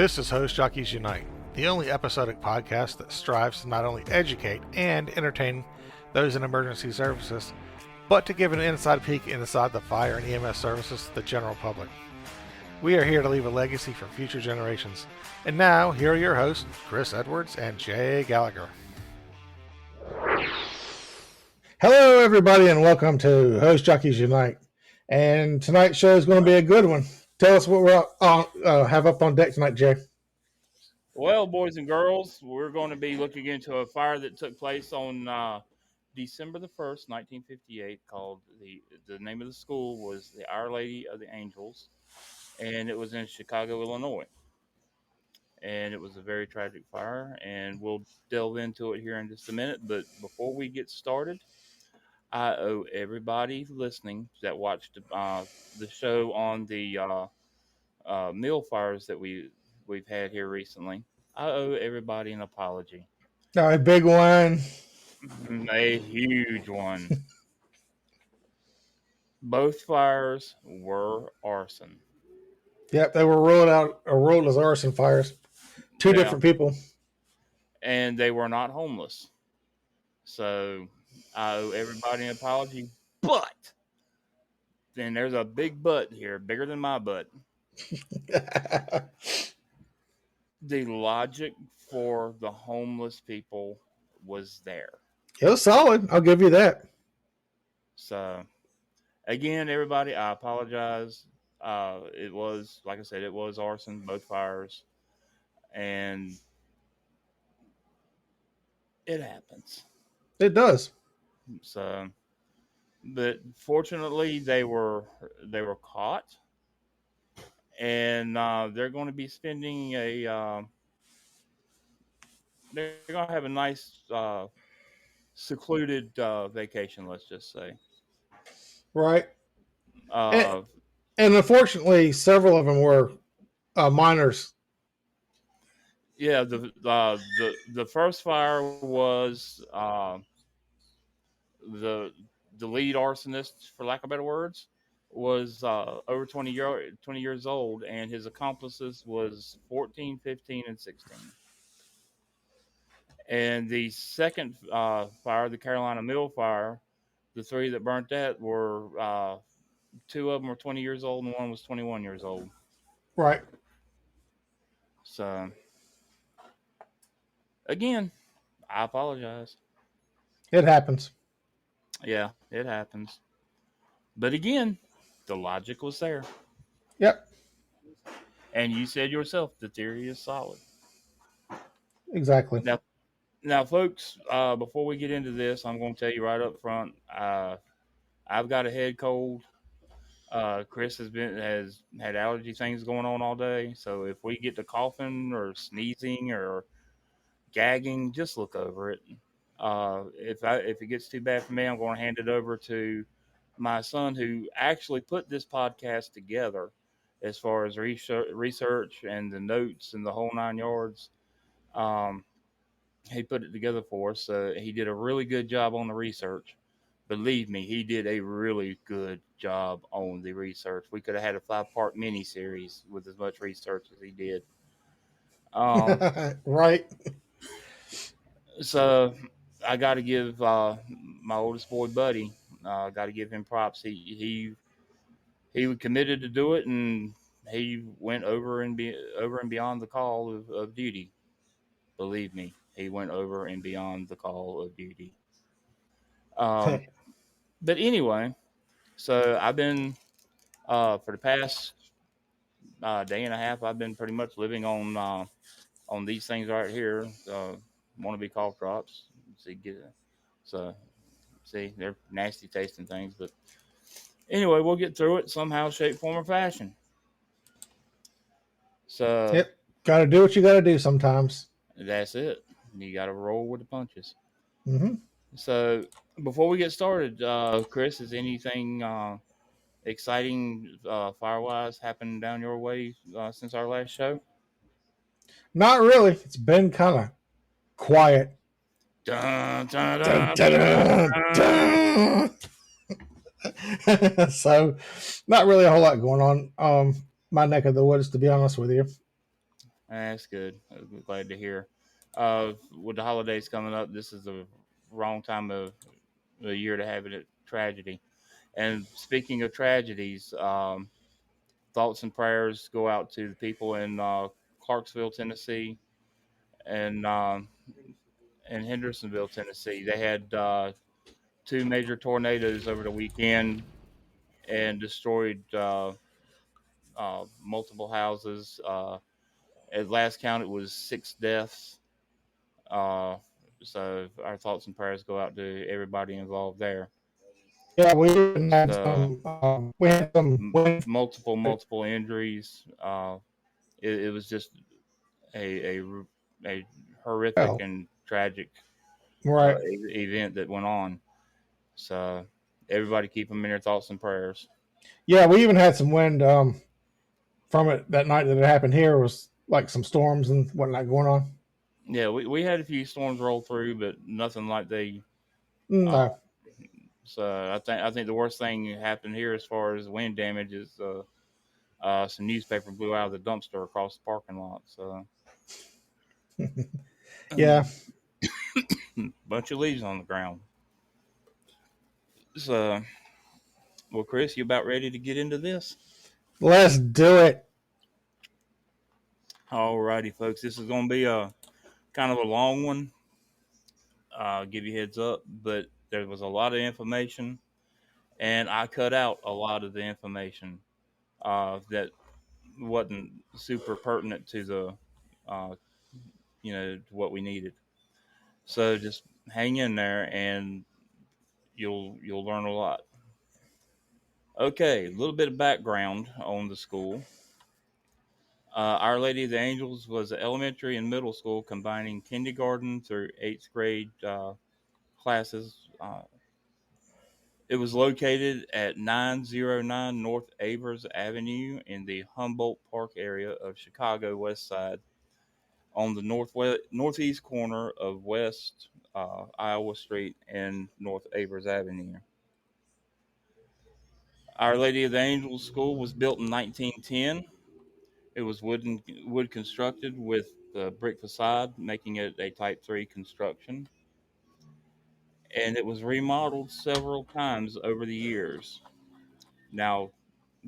This is Host Jockeys Unite, the only episodic podcast that strives to not only educate and entertain those in emergency services, but to give an inside peek inside the fire and EMS services to the general public. We are here to leave a legacy for future generations. And now, here are your hosts, Chris Edwards and Jay Gallagher. Hello, everybody, and welcome to Host Jockeys Unite. And tonight's show is going to be a good one. Tell us what we're have up on deck tonight, Jay. Well, boys and girls, we're going to be looking into a fire that took place on December the 1st, 1958, called the name of the school was the Our Lady of the Angels, and it was in Chicago, Illinois. And it was a very tragic fire, and we'll delve into it here in just a minute. But before we get started, I owe everybody listening that watched the show on the mill fires that we've had here recently. I owe everybody an apology. A big one. A huge one. Both fires were arson. Yep, they were rolled as arson fires. Two different people. And they were not homeless. So I owe everybody an apology. But then there's a big but here, bigger than my butt. The logic for the homeless people was there. It was solid. I'll give you that. So, again, everybody, I apologize. It was, like I said, it was arson, both fires. And it happens. It does. So, but fortunately, they were caught. And they're going to be spending they're going to have a nice secluded vacation, let's just say. Right. And unfortunately, several of them were minors. Yeah, the first fire was the lead arsonist, for lack of better words, was over 20 years old, and his accomplices was 14, 15, and 16. And the second fire, the Carolina Mill fire, the three that burnt that were two of them were 20 years old and one was 21 years old. Right. So, again, I apologize. It happens. Yeah, it happens. But again, the logic was there. Yep. And you said yourself, the theory is solid. Exactly. Now, folks, before we get into this, I'm going to tell you right up front, I've got a head cold. Chris has had allergy things going on all day. So if we get to coughing or sneezing or gagging, just look over it. If it gets too bad for me, I'm going to hand it over to my son, who actually put this podcast together as far as research and the notes and the whole 9 yards. He put it together for us. He did a really good job on the research. Believe me, he did a really good job on the research. We could have had a 5-part mini-series with as much research as he did. Right. So I got to give my oldest boy, Buddy, got to give him props. He committed to do it, and he went over and beyond the call of duty. Believe me, he went over and beyond the call of duty. But anyway, so I've been for the past day and a half, I've been pretty much living on these things right here. Wannabe cough drops. See, they're nasty tasting things, but anyway, we'll get through it somehow, shape, form, or fashion. So, yep, got to do what you got to do sometimes. That's it. You got to roll with the punches. Mm-hmm. So, before we get started, Chris, is anything exciting fire-wise happened down your way since our last show? Not really. It's been kind of quiet. Dun, dun, dun, dun, dun, dun. So, not really a whole lot going on. My neck of the woods, to be honest with you. That's good. I'm glad to hear. With the holidays coming up, this is the wrong time of the year to have it a tragedy. And speaking of tragedies, thoughts and prayers go out to the people in Clarksville, Tennessee, and in Hendersonville, Tennessee. They had two major tornadoes over the weekend and destroyed multiple houses. At last count, it was 6 deaths. Uh, so our thoughts and prayers go out to everybody involved there. Yeah, we even had So some. We had some wind. multiple injuries. It was just a horrific Well, and tragic right. event that went on. So everybody keep them in their thoughts and prayers. Yeah, we even had some wind from it that night that it happened here. Was like some storms and whatnot going on. Yeah, we had a few storms roll through, but nothing like they. Uh, No, so I think the worst thing that happened here as far as wind damage is some newspaper blew out of the dumpster across the parking lot. So yeah. bunch of leaves on the ground. So well, Chris, you about ready to get into this? Let's do it. Alrighty, folks, this is going to be a kind of a long one. Give you heads up, but there was a lot of information, and I cut out a lot of the information that wasn't super pertinent to the, uh, to what we needed. So just hang in there, and you'll learn a lot. Okay, a little bit of background on the school. Our Lady of the Angels was an elementary and middle school combining kindergarten through eighth grade classes. It was located at 909 North Avers Avenue in the Humboldt Park area of Chicago West Side on the northeast corner of West Iowa Street and North Avers Avenue. Our Lady of the Angels School was built in 1910. It was wood constructed with the brick facade, making it a Type 3 construction, and it was remodeled several times over the years. Now,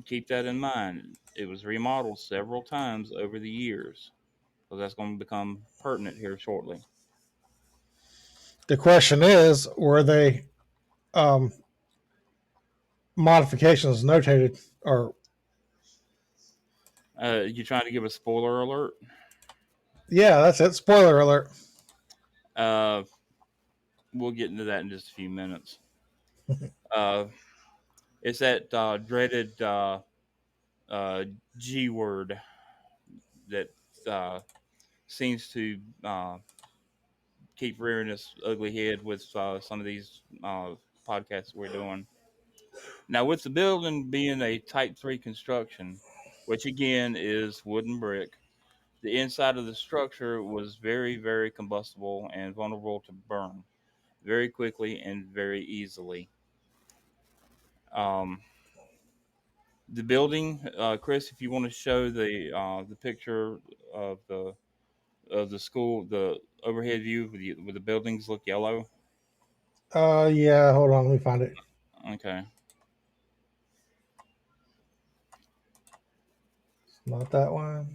keep that in mind. It was remodeled several times over the years, so that's going to become pertinent here shortly. The question is, were they um, modifications notated, or You trying to give a spoiler alert? yeah, that's it. Spoiler alert. Uh, we'll get into that in just a few minutes. Uh, it's that dreaded uh, G word that uh, seems to keep rearing its ugly head with some of these podcasts we're doing. Now, with the building being a Type 3 construction, which again is wooden brick, the inside of the structure was very, very combustible and vulnerable to burn very quickly and very easily. Um, the building, Chris, if you want to show the picture of the school, the overhead view with the buildings look yellow. Yeah. Hold on, let me find it. Okay. Not that one.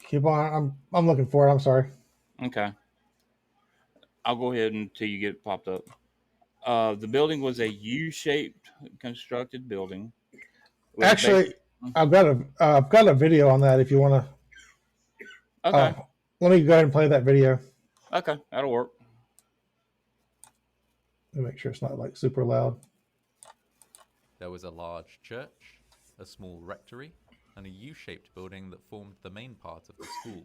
Keep on. I'm looking for it. I'm sorry. Okay. I'll go ahead until you get it popped up. The building was a U-shaped constructed building with a base. Actually, I've got a video on that. If you want to, Okay. let me go ahead and play that video. Okay. That'll work. Let me make sure it's not like super loud. There was a large church, a small rectory, and a U-shaped building that formed the main part of the school.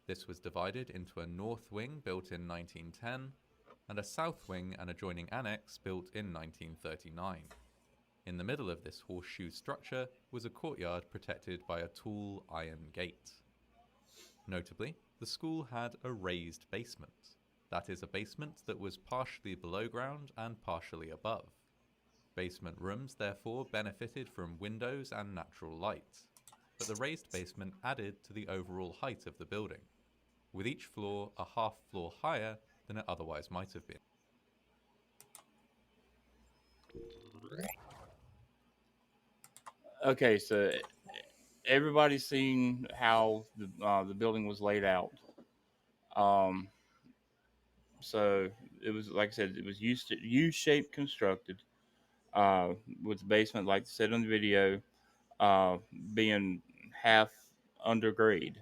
This was divided into a north wing built in 1910 and a south wing and adjoining annex built in 1939. In the middle of this horseshoe structure was a courtyard protected by a tall iron gate. Notably, the school had a raised basement. That is, a basement that was partially below ground and partially above. Basement rooms therefore benefited from windows and natural light, but the raised basement added to the overall height of the building, with each floor a half floor higher than it otherwise might have been. Okay, so everybody's seen how the building was laid out. Um, so it was, like I said, it was U-shaped constructed, uh, with the basement, like I said on the video, uh, being half undergrade,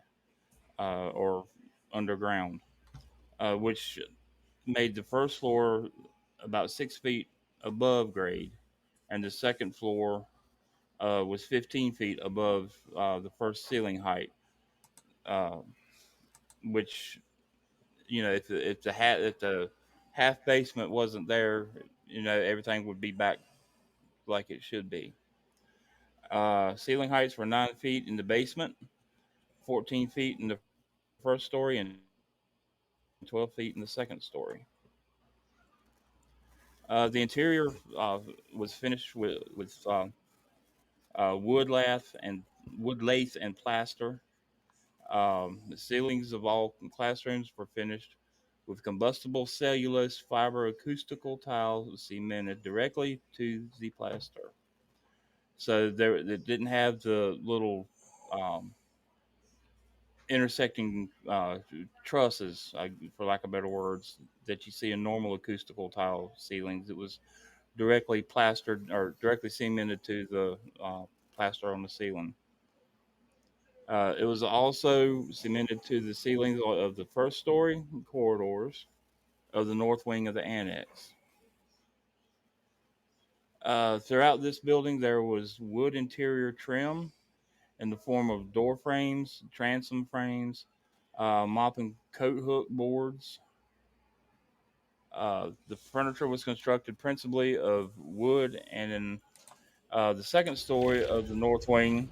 or underground, which made the first floor about 6 feet above grade, and the second floor was 15 feet above the first ceiling height, uh, which, if the half basement wasn't there, everything would be back like it should be. Ceiling heights were 9 feet in the basement, 14 feet in the first story, and 12 feet in the second story. The interior was finished with wood lath and plaster. The ceilings of all classrooms were finished with combustible cellulose fiber acoustical tiles cemented directly to the plaster. So there, it didn't have the little um, intersecting trusses, for lack of better words, that you see in normal acoustical tile ceilings. It was directly plastered or directly cemented to the plaster on the ceiling. It was also cemented to the ceilings of the first story corridors of the north wing of the annex. Throughout this building, there was wood interior trim in the form of door frames, transom frames, mop and coat hook boards. The furniture was constructed principally of wood, and in the second story of the north wing,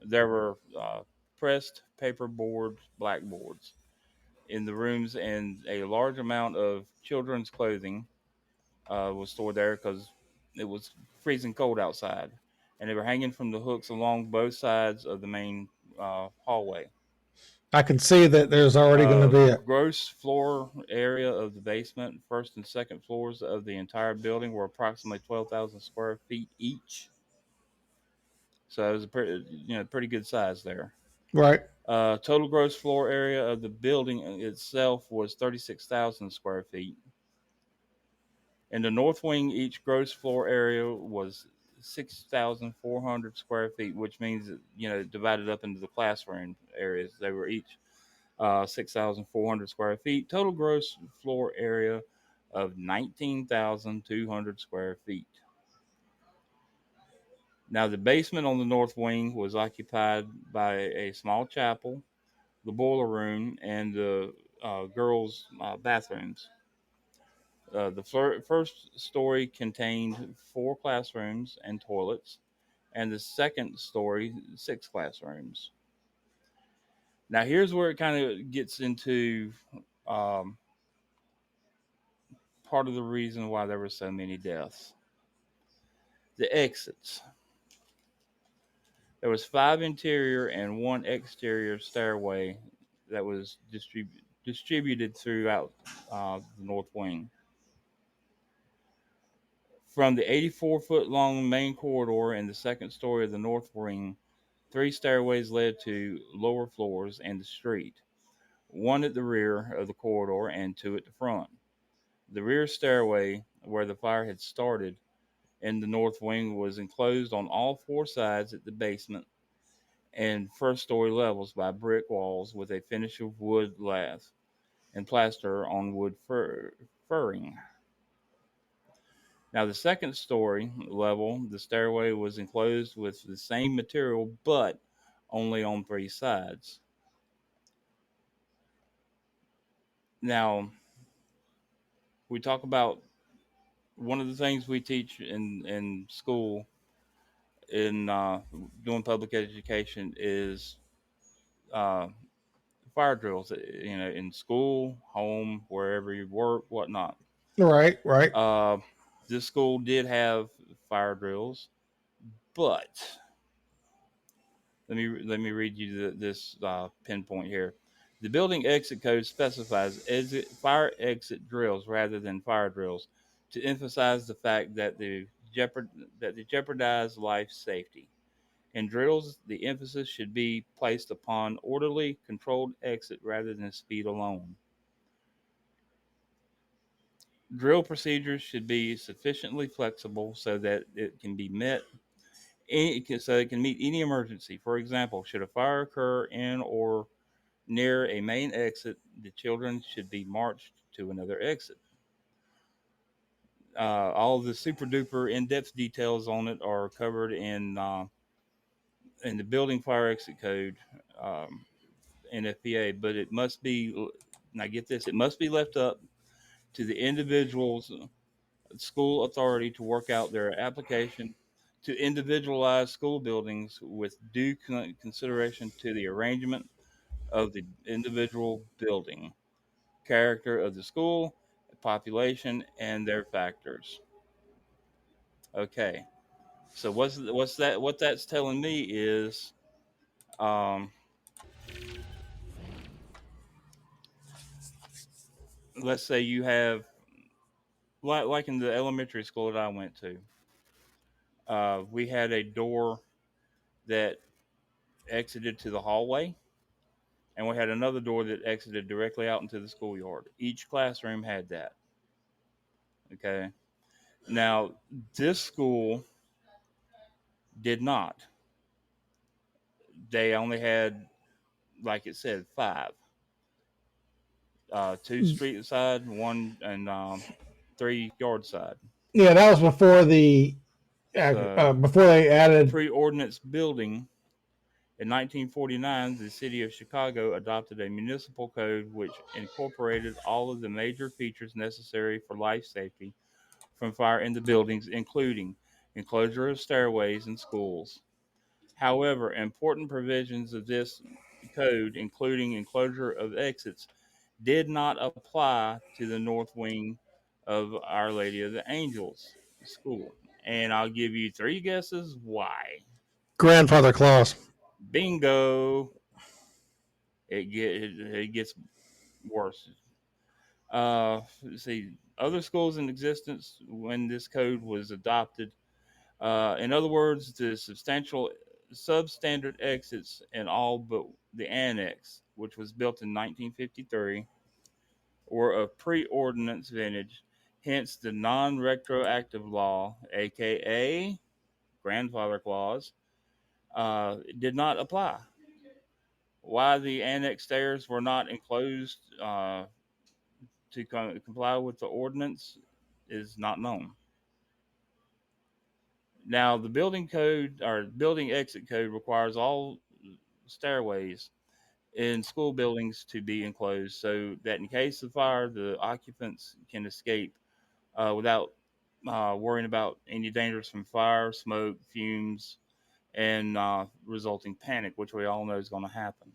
there were pressed paperboard blackboards in the rooms, and a large amount of children's clothing was stored there because it was freezing cold outside, and they were hanging from the hooks along both sides of the main hallway. I can see that there's already going to be a Gross floor area of the basement, first and second floors of the entire building were approximately 12,000 square feet each. So it was a pretty good size there. right. Total gross floor area of the building itself was 36,000 square feet. In the north wing, each gross floor area was 6,400 square feet, which means that, divided up into the classroom areas, they were each 6,400 square feet. Total gross floor area of 19,200 square feet. Now, the basement on the north wing was occupied by a small chapel, the boiler room, and the girls' bathrooms. The first story contained 4 classrooms and toilets, and the second story, 6 classrooms. Now, here's where it kind of gets into um, part of the reason why there were so many deaths. The exits. There was 5 interior and 1 exterior stairway that was distributed throughout the north wing. From the 84-foot long main corridor in the second story of the north wing, 3 stairways led to lower floors and the street, 1 at the rear of the corridor and 2 at the front. The rear stairway, where the fire had started in the north wing, was enclosed on all 4 sides at the basement and first story levels by brick walls with a finish of wood lath and plaster on wood furring. Now, the second story level, the stairway was enclosed with the same material, but only on 3 sides. Now, we talk about one of the things we teach in school in doing public education is uh, fire drills. In school, home, wherever you work, whatnot. Right, right. Uh, this school did have fire drills, but let me read you this pinpoint here. The building exit code specifies fire exit drills rather than fire drills to emphasize the fact that they jeopardize life safety. In drills, the emphasis should be placed upon orderly, controlled exit rather than speed alone. Drill procedures should be sufficiently flexible so that it can be met so it can meet any emergency. For example, should a fire occur in or near a main exit, the children should be marched to another exit. All the super duper in-depth details on it are covered in the building fire exit code, NFPA. But it must be, now get this, it must be left up to the individual's school authority to work out their application to individualize school buildings with due consideration to the arrangement of the individual building, character of the school, population, and their factors. Okay, so what that's telling me is, um, let's say you have, like in the elementary school that I went to, we had a door that exited to the hallway, and we had another door that exited directly out into the schoolyard. Each classroom had that. Okay. Now, this school did not. They only had, like it said, five. Two street side, one and three yard side. Yeah, that was before So, before they added. pre-ordinance building. In 1949, the city of Chicago adopted a municipal code which incorporated all of the major features necessary for life safety from fire in the buildings, including enclosure of stairways in schools. However, important provisions of this code, including enclosure of exits, did not apply to the north wing of Our Lady of the Angels school. And I'll give you three guesses why. Grandfather clause. Bingo. It gets worse. Let's see, other schools in existence when this code was adopted. In other words, the substantial substandard exits in all but the annex, which was built in 1953, were of pre-ordinance vintage. Hence, the non-retroactive law, aka grandfather clause, did not apply. Why the annex stairs were not enclosed to comply with the ordinance is not known. Now, the building code or building exit code requires all stairways in school buildings to be enclosed so that in case of fire, the occupants can escape without worrying about any dangers from fire, smoke, fumes, and resulting panic, which we all know is going to happen.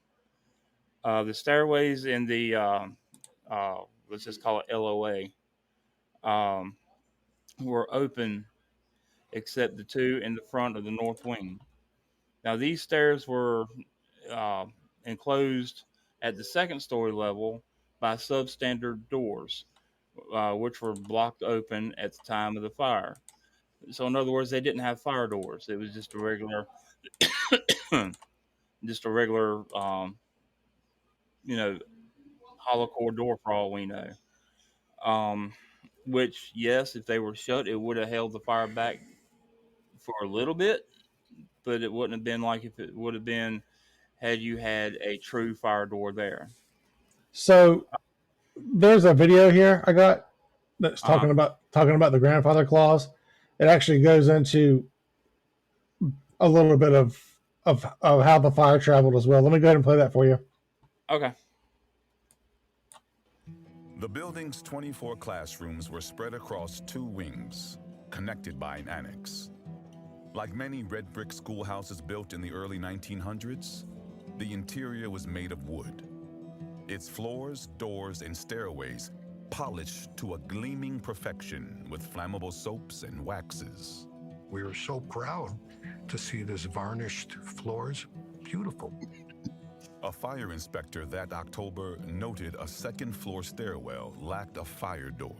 The stairways in the, let's just call it LOA, um, were open except the two in the front of the north wing. Now, these stairs were uh, enclosed at the second story level by substandard doors, which were blocked open at the time of the fire. So, in other words, they didn't have fire doors. It was just a regular, just a regular, you know, hollow core door for all we know. Um, which, yes, if they were shut, it would have held the fire back for a little bit, but it wouldn't have been like if it would have been had you had a true fire door there. So there's a video here I got that's Uh-huh. talking about the grandfather clause. It actually goes into a little bit of how the fire traveled as well. Let me go ahead and play that for you. Okay. The building's 24 classrooms were spread across two wings, connected by an annex. Like many red brick schoolhouses built in the early 1900s, the interior was made of wood. Its floors, doors, and stairways polished to a gleaming perfection with flammable soaps and waxes. We were so proud to see this varnished floors. Beautiful. A fire inspector that October noted a second-floor stairwell lacked a fire door.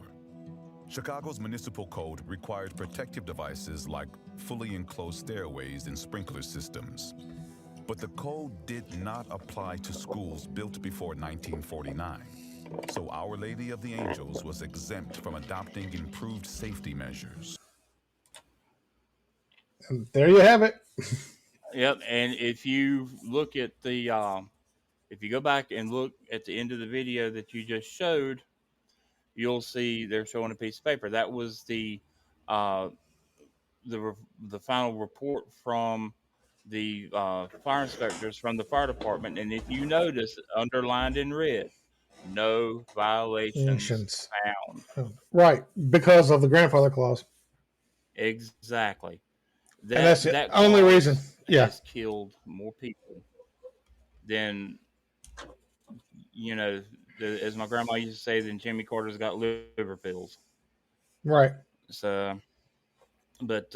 Chicago's municipal code required protective devices like fully enclosed stairways and sprinkler systems. But the code did not apply to schools built before 1949. So Our Lady of the Angels was exempt from adopting improved safety measures. And there you have it. Yep. And if you look at the, if you go back and look at the end of the video that you just showed, you'll see they're showing a piece of paper. That was uh, the final report from the fire inspectors from the fire department. And if you notice, underlined in red, no violations Ancients. found. Right, because of the grandfather clause. Exactly. And that's the That only reason. clause Yeah. has killed more people than, you know, as my grandma used to say, than Jimmy Carter's got liver pills. Right. So, but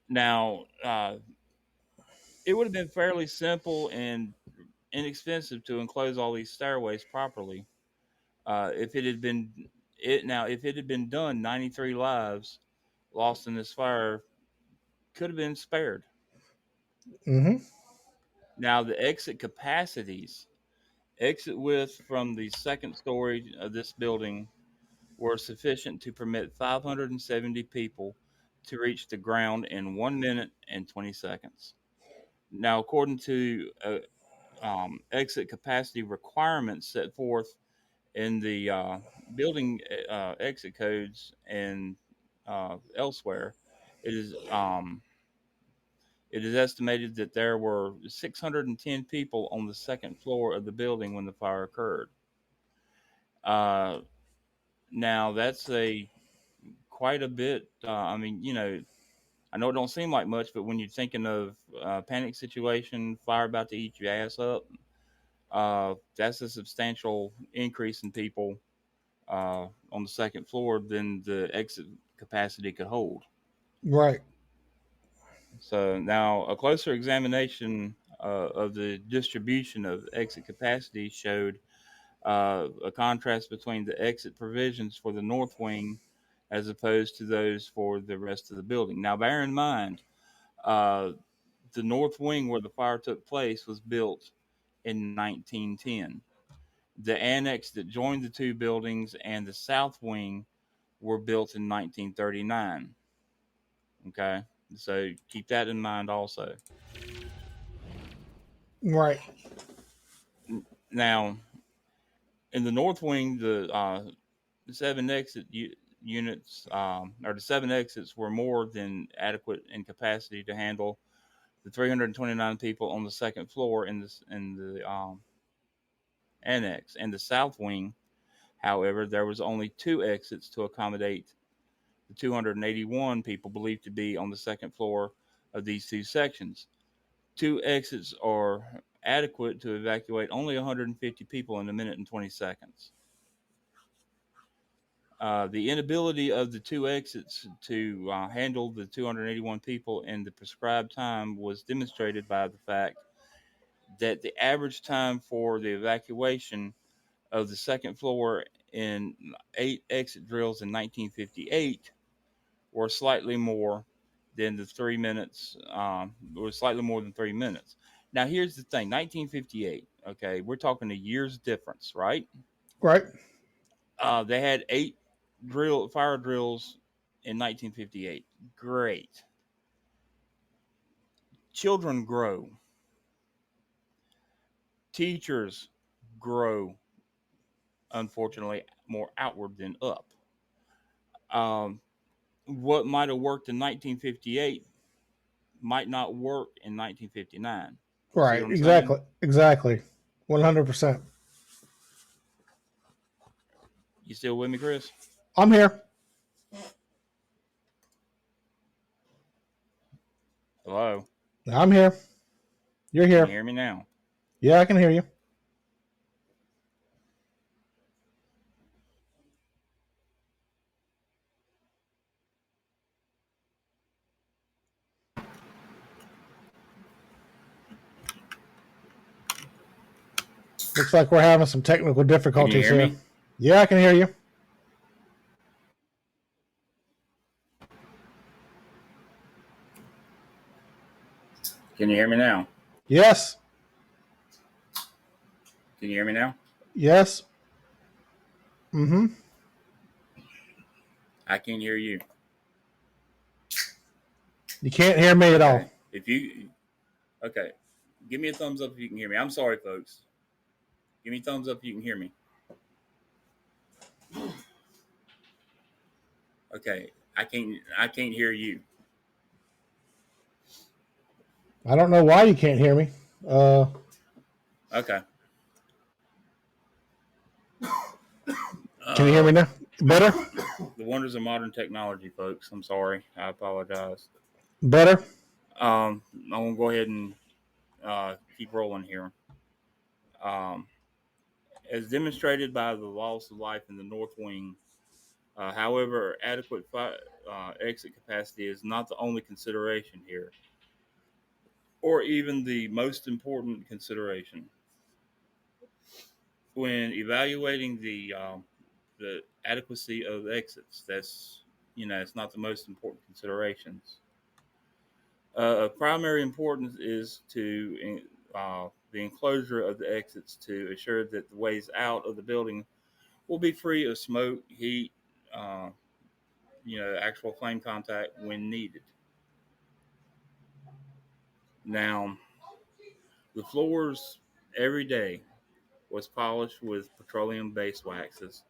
now it would have been fairly simple and inexpensive to enclose all these stairways properly. If it had been if it had been done, 93 lives lost in this fire could have been spared. Mm-hmm. Now the exit width from the second story of this building were sufficient to permit 570 people to reach the ground in 1 minute and 20 seconds. Now, according to exit capacity requirements set forth in the building exit codes and elsewhere, it is um, it is estimated that there were 610 people on the second floor of the building when the fire occurred. Uh, Now that's a quite a bit. I mean, I know it don't seem like much, but when you're thinking of panic situation, fire about to eat your ass up, that's a substantial increase in people on the second floor than the exit capacity could hold. Right. So now a closer examination of the distribution of exit capacity showed a contrast between the exit provisions for the north wing as opposed to those for the rest of the building. Now, bear in mind, uh, the north wing where the fire took place was built in 1910. The annex that joined the two buildings and the south wing were built in 1939. Okay, so keep that in mind also. Right. Now, in the north wing, the seven units, or the seven exits, were more than adequate in capacity to handle the 329 people on the second floor in the annex. And the south wing, however, there was only two exits to accommodate the 281 people believed to be on the second floor of these two sections. Two exits are adequate to evacuate only 150 people in a minute and 20 seconds. The inability of the two exits to handle the 281 people in the prescribed time was demonstrated by the fact that the average time for the evacuation of the second floor in 8 exit drills in 1958 were slightly more than the 3 minutes, was slightly more than 3 minutes. Now, here's the thing 1958, okay, we're talking a year's difference, right? Right. They had fire drills in 1958. Great. Children grow. Teachers grow, unfortunately, more outward than up. Um, what might have worked in 1958 might not work in 1959. You see Right. what I'm saying? Exactly. Exactly. 100%. You still with me, Chris? I'm here. Hello? I'm here. You're Can you here. hear me now? Yeah, I can hear you. Looks like we're having some technical difficulties hear here. me? Yeah, I can hear you. Can you hear me now? Yes. Can you hear me now? Yes. Mm-hmm. I can hear you. You can't hear me at all. Okay. Give me a thumbs up if you can hear me. I'm sorry, folks. Give me a thumbs up if you can hear me. Okay. I can't hear you. I don't know why you can't hear me. Okay. Can you hear me now? Better? The wonders of modern technology, folks. I'm sorry. I apologize. Better? I'm gonna go ahead and keep rolling here. Um, as demonstrated by the loss of life in the North Wing, however, adequate exit capacity is not the only consideration here, or even the most important consideration when evaluating the adequacy of exits. That's it's not the most important considerations. Of primary importance is the enclosure of the exits to assure that the ways out of the building will be free of smoke, heat, uh, actual flame contact when needed. Now, the floors every day was polished with petroleum-based waxes.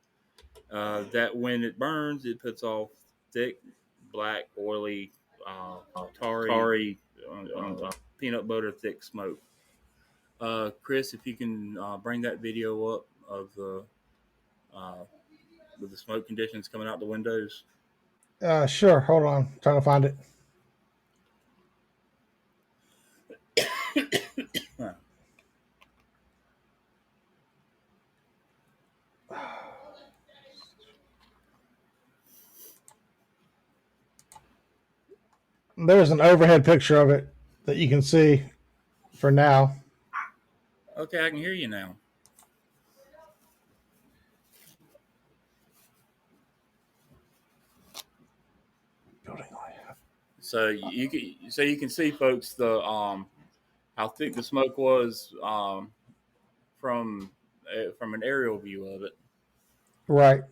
That when it burns, it puts off thick, black, oily, tarry, peanut butter thick smoke. Chris, if you can bring that video up of uh, with the smoke conditions coming out the windows. Sure. Hold on. Trying to find it. There's an overhead picture of it that you can see for now. Okay, I can hear you now. So you can see, folks, the how thick the smoke was from an aerial view of it. Right.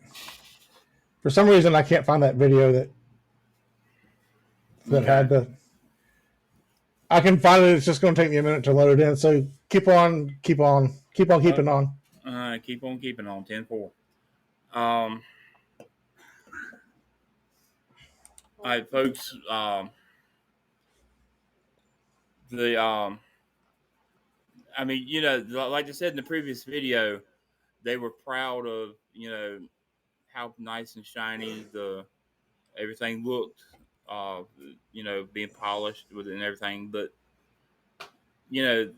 For some reason, I can't find that video that Okay. had the. I can find it. It's just going to take me a minute to load it in. So keep on keeping on. Keep on keeping on. 10-4. All right, folks. The I mean, like I said in the previous video, they were proud of how nice and shiny the everything looked. Being polished with it and everything, but you know,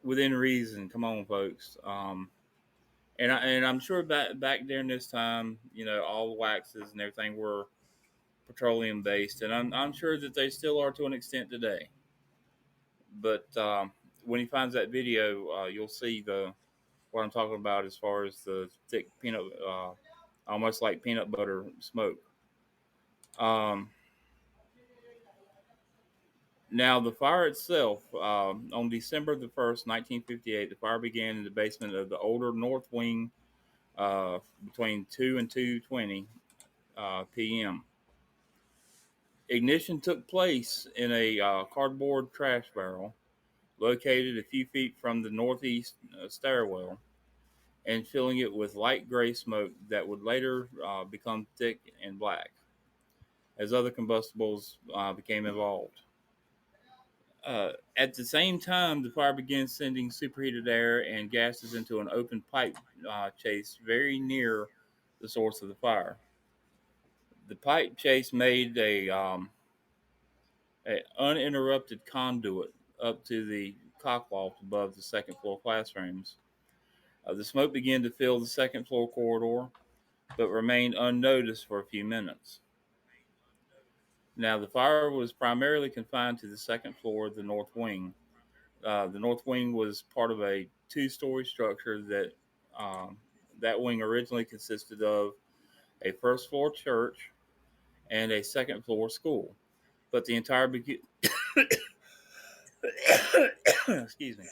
within reason. Come on, folks. I'm sure back during this time, all the waxes and everything were petroleum based, and I'm sure that they still are to an extent today. But when he finds that video, you'll see what I'm talking about as far as the thick peanut, almost like peanut butter smoke. Now, the fire itself, on December the 1st, 1958, the fire began in the basement of the older North Wing between 2 and 2:20 p.m. Ignition took place in a cardboard trash barrel located a few feet from the northeast stairwell and filling it with light gray smoke that would later become thick and black as other combustibles became involved. At the same time, the fire began sending superheated air and gases into an open pipe chase very near the source of the fire. The pipe chase made a uninterrupted conduit up to the cockloft above the second floor classrooms. The smoke began to fill the second floor corridor, but remained unnoticed for a few minutes. Now, the fire was primarily confined to the second floor of the north wing, The north wing was part of a two-story structure um, that wing originally consisted of a first floor church and a second floor school. But the entire excuse me,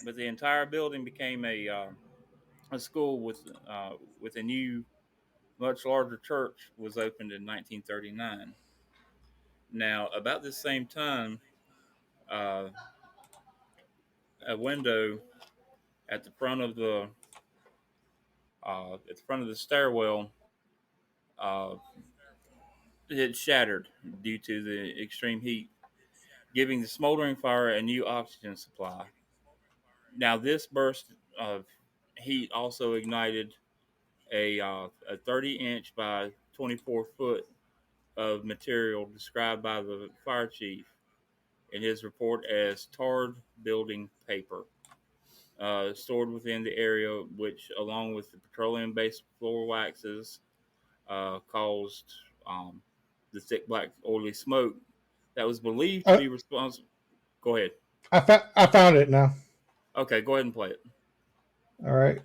but the entire building became a school with a new, much larger church was opened in 1939. Now, about this same time, uh, a window at the front of the stairwell uh, it shattered due to the extreme heat, giving the smoldering fire a new oxygen supply. Now, this burst of heat also ignited a 30-inch by 24-foot of material described by the fire chief in his report as tarred building paper, stored within the area, which, along with the petroleum-based floor waxes, caused the thick black oily smoke that was believed to Uh, be responsible. Go ahead. I found it now. Okay, go ahead and play it. All right.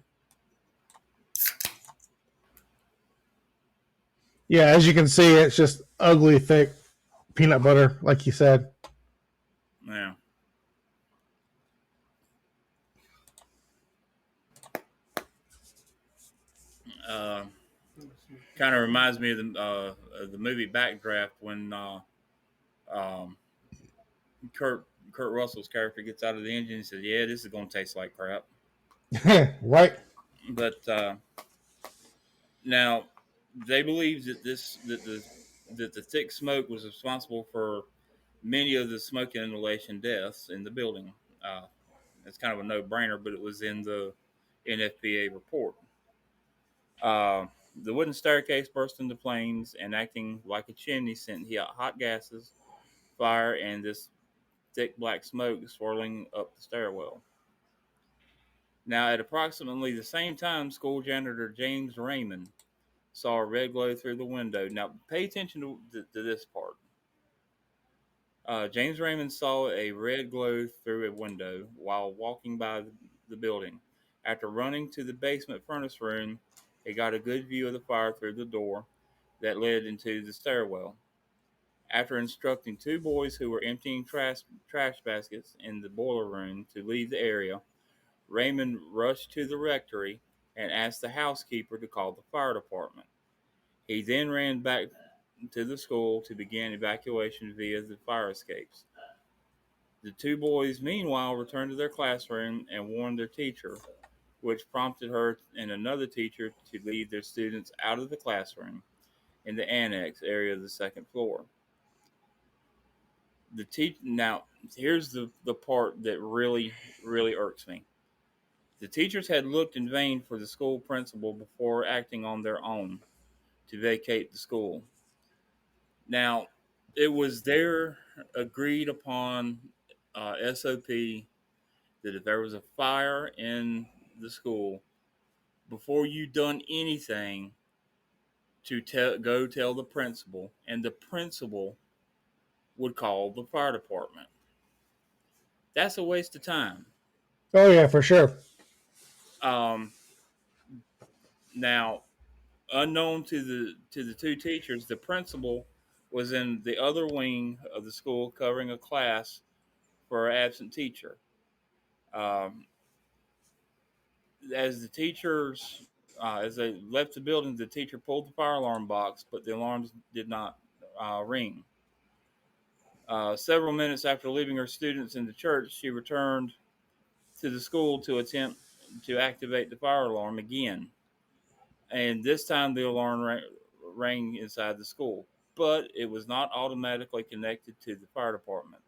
Yeah, as you can see, it's just ugly, thick peanut butter, like you said. Yeah. Uh, Kind of reminds me of the movie Backdraft when um, Kurt Russell's character gets out of the engine and says, "Yeah, this is going to taste like crap." Right? But now they believe that the thick smoke was responsible for many of the smoke inhalation deaths in the building. Uh, it's kind of a no-brainer, but it was in the NFPA report. Uh, the wooden staircase burst into flames and, acting like a chimney, sent hot gases, fire, and this thick black smoke swirling up the stairwell. Now, at approximately the same time, school janitor James Raymond saw a red glow through the window. Now, pay attention to this part. James Raymond saw a red glow through a window while walking by the building. After running to the basement furnace room, he got a good view of the fire through the door that led into the stairwell. After instructing two boys who were emptying trash baskets in the boiler room to leave the area, Raymond rushed to the rectory and asked the housekeeper to call the fire department. He then ran back to the school to begin evacuation via the fire escapes. The two boys, meanwhile, returned to their classroom and warned their teacher, which prompted her and another teacher to lead their students out of the classroom in the annex area of the second floor. Now, here's the part that really irks me. The teachers had looked in vain for the school principal before acting on their own to vacate the school. Now, it was their agreed upon SOP that if there was a fire in the school, before you done anything, to go tell the principal, and the principal would call the fire department. That's a waste of time. Oh yeah, for sure. Um, Now, unknown to the two teachers, the principal was in the other wing of the school covering a class for an absent teacher. Um, as the teachers, as they left the building, the teacher pulled the fire alarm box, but the alarms did not ring. Several minutes after leaving her students in the church, she returned to the school to attempt to activate the fire alarm again. And this time the alarm rang inside the school, but it was not automatically connected to the fire department.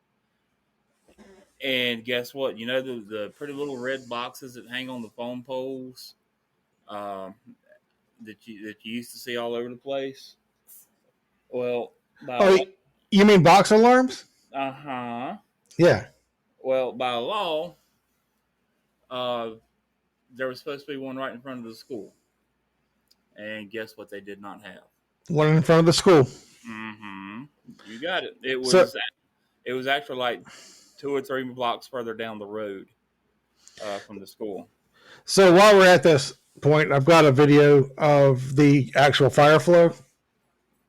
And guess what? You know the pretty little red boxes that hang on the phone poles um, that you used to see all over the place. Well, by Oh, law, you mean box alarms? uh huh. Yeah. Well, by law, uh, there was supposed to be one right in front of the school, and guess what? They did not have. One in front of the school. Mm-hmm. You got it. It So, was actually like 2 or 3 blocks further down the road from the school. So while we're at this point, I've got a video of the actual fire flow.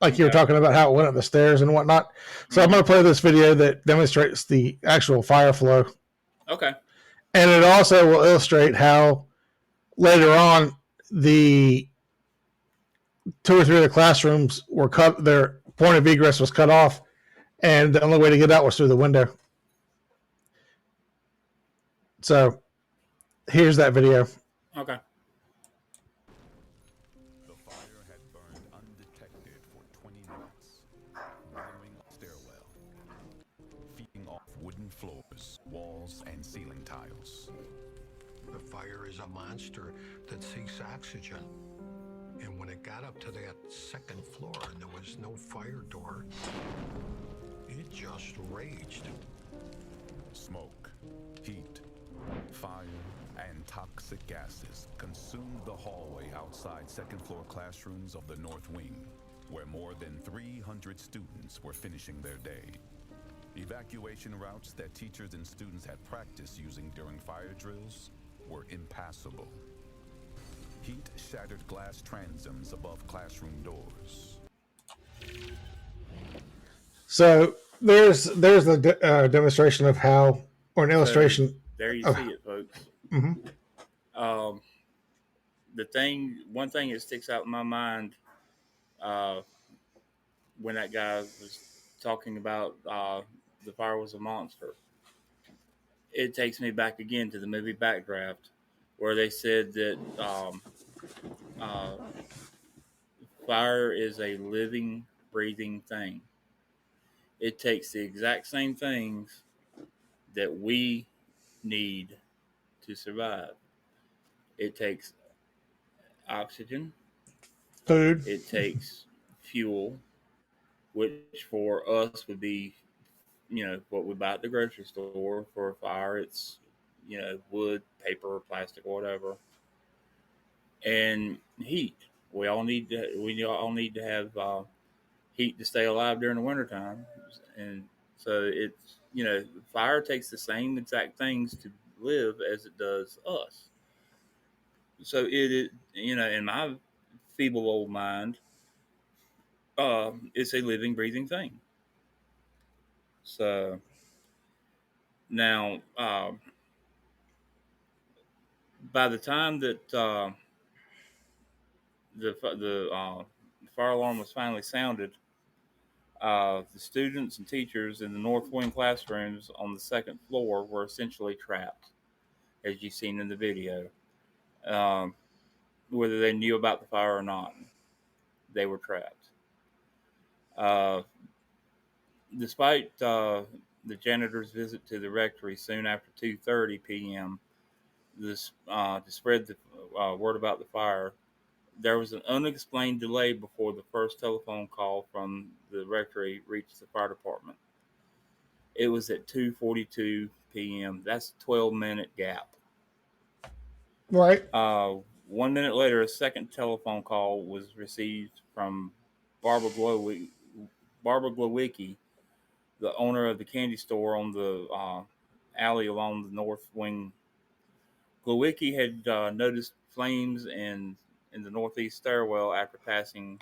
Like you were Okay. talking about how it went up the stairs and whatnot. So I'm going to play this video that demonstrates the actual fire flow. Okay. And it also will illustrate how later on the 2 or 3 of the classrooms were cut, their point of egress was cut off, and the only way to get out was through the window. So here's that video. Okay. The fire had burned undetected for 20 minutes, billowing up stairwell, feeding off wooden floors, walls, and ceiling tiles. The fire is a monster that seeks oxygen. And when it got up to that second floor and there was no fire door, it just raged. Smoke, heat, fire, and toxic gases consumed the hallway outside second-floor classrooms of the North Wing, where more than 300 students were finishing their day. Evacuation routes that teachers and students had practiced using during fire drills were impassable. Heat shattered glass transoms above classroom doors. So there's the demonstration of how, or an illustration. So, there you see it, folks. Mm-hmm. One thing that sticks out in my mind when that guy was talking about the fire was a monster, it takes me back again to the movie Backdraft, where they said that uh, fire is a living, breathing thing. It takes the exact same things that we need to survive. It takes oxygen, Food. it takes fuel, which for us would be, what we buy at the grocery store. For a fire, it's, wood, paper, plastic, whatever, and heat. We all need to have heat to stay alive during the wintertime. And so it's, fire takes the same exact things to live as it does us. So it is, in my feeble old mind, it's a living, breathing thing. So now, by the time that the fire alarm was finally sounded, the students and teachers in the North Wing classrooms on the second floor were essentially trapped, as you've seen in the video. Um, Whether they knew about the fire or not, they were trapped. Uh, Despite the janitor's visit to the rectory soon after 2:30 p.m., to spread the word about the fire, there was an unexplained delay before the first telephone call from the rectory reached the fire department. It was at 2:42 p.m. That's a 12-minute gap. Right. 1 minute later, a second telephone call was received from Barbara Glowicki, the owner of the candy store on the alley along the north wing. Glowicki had noticed flames in the northeast stairwell after passing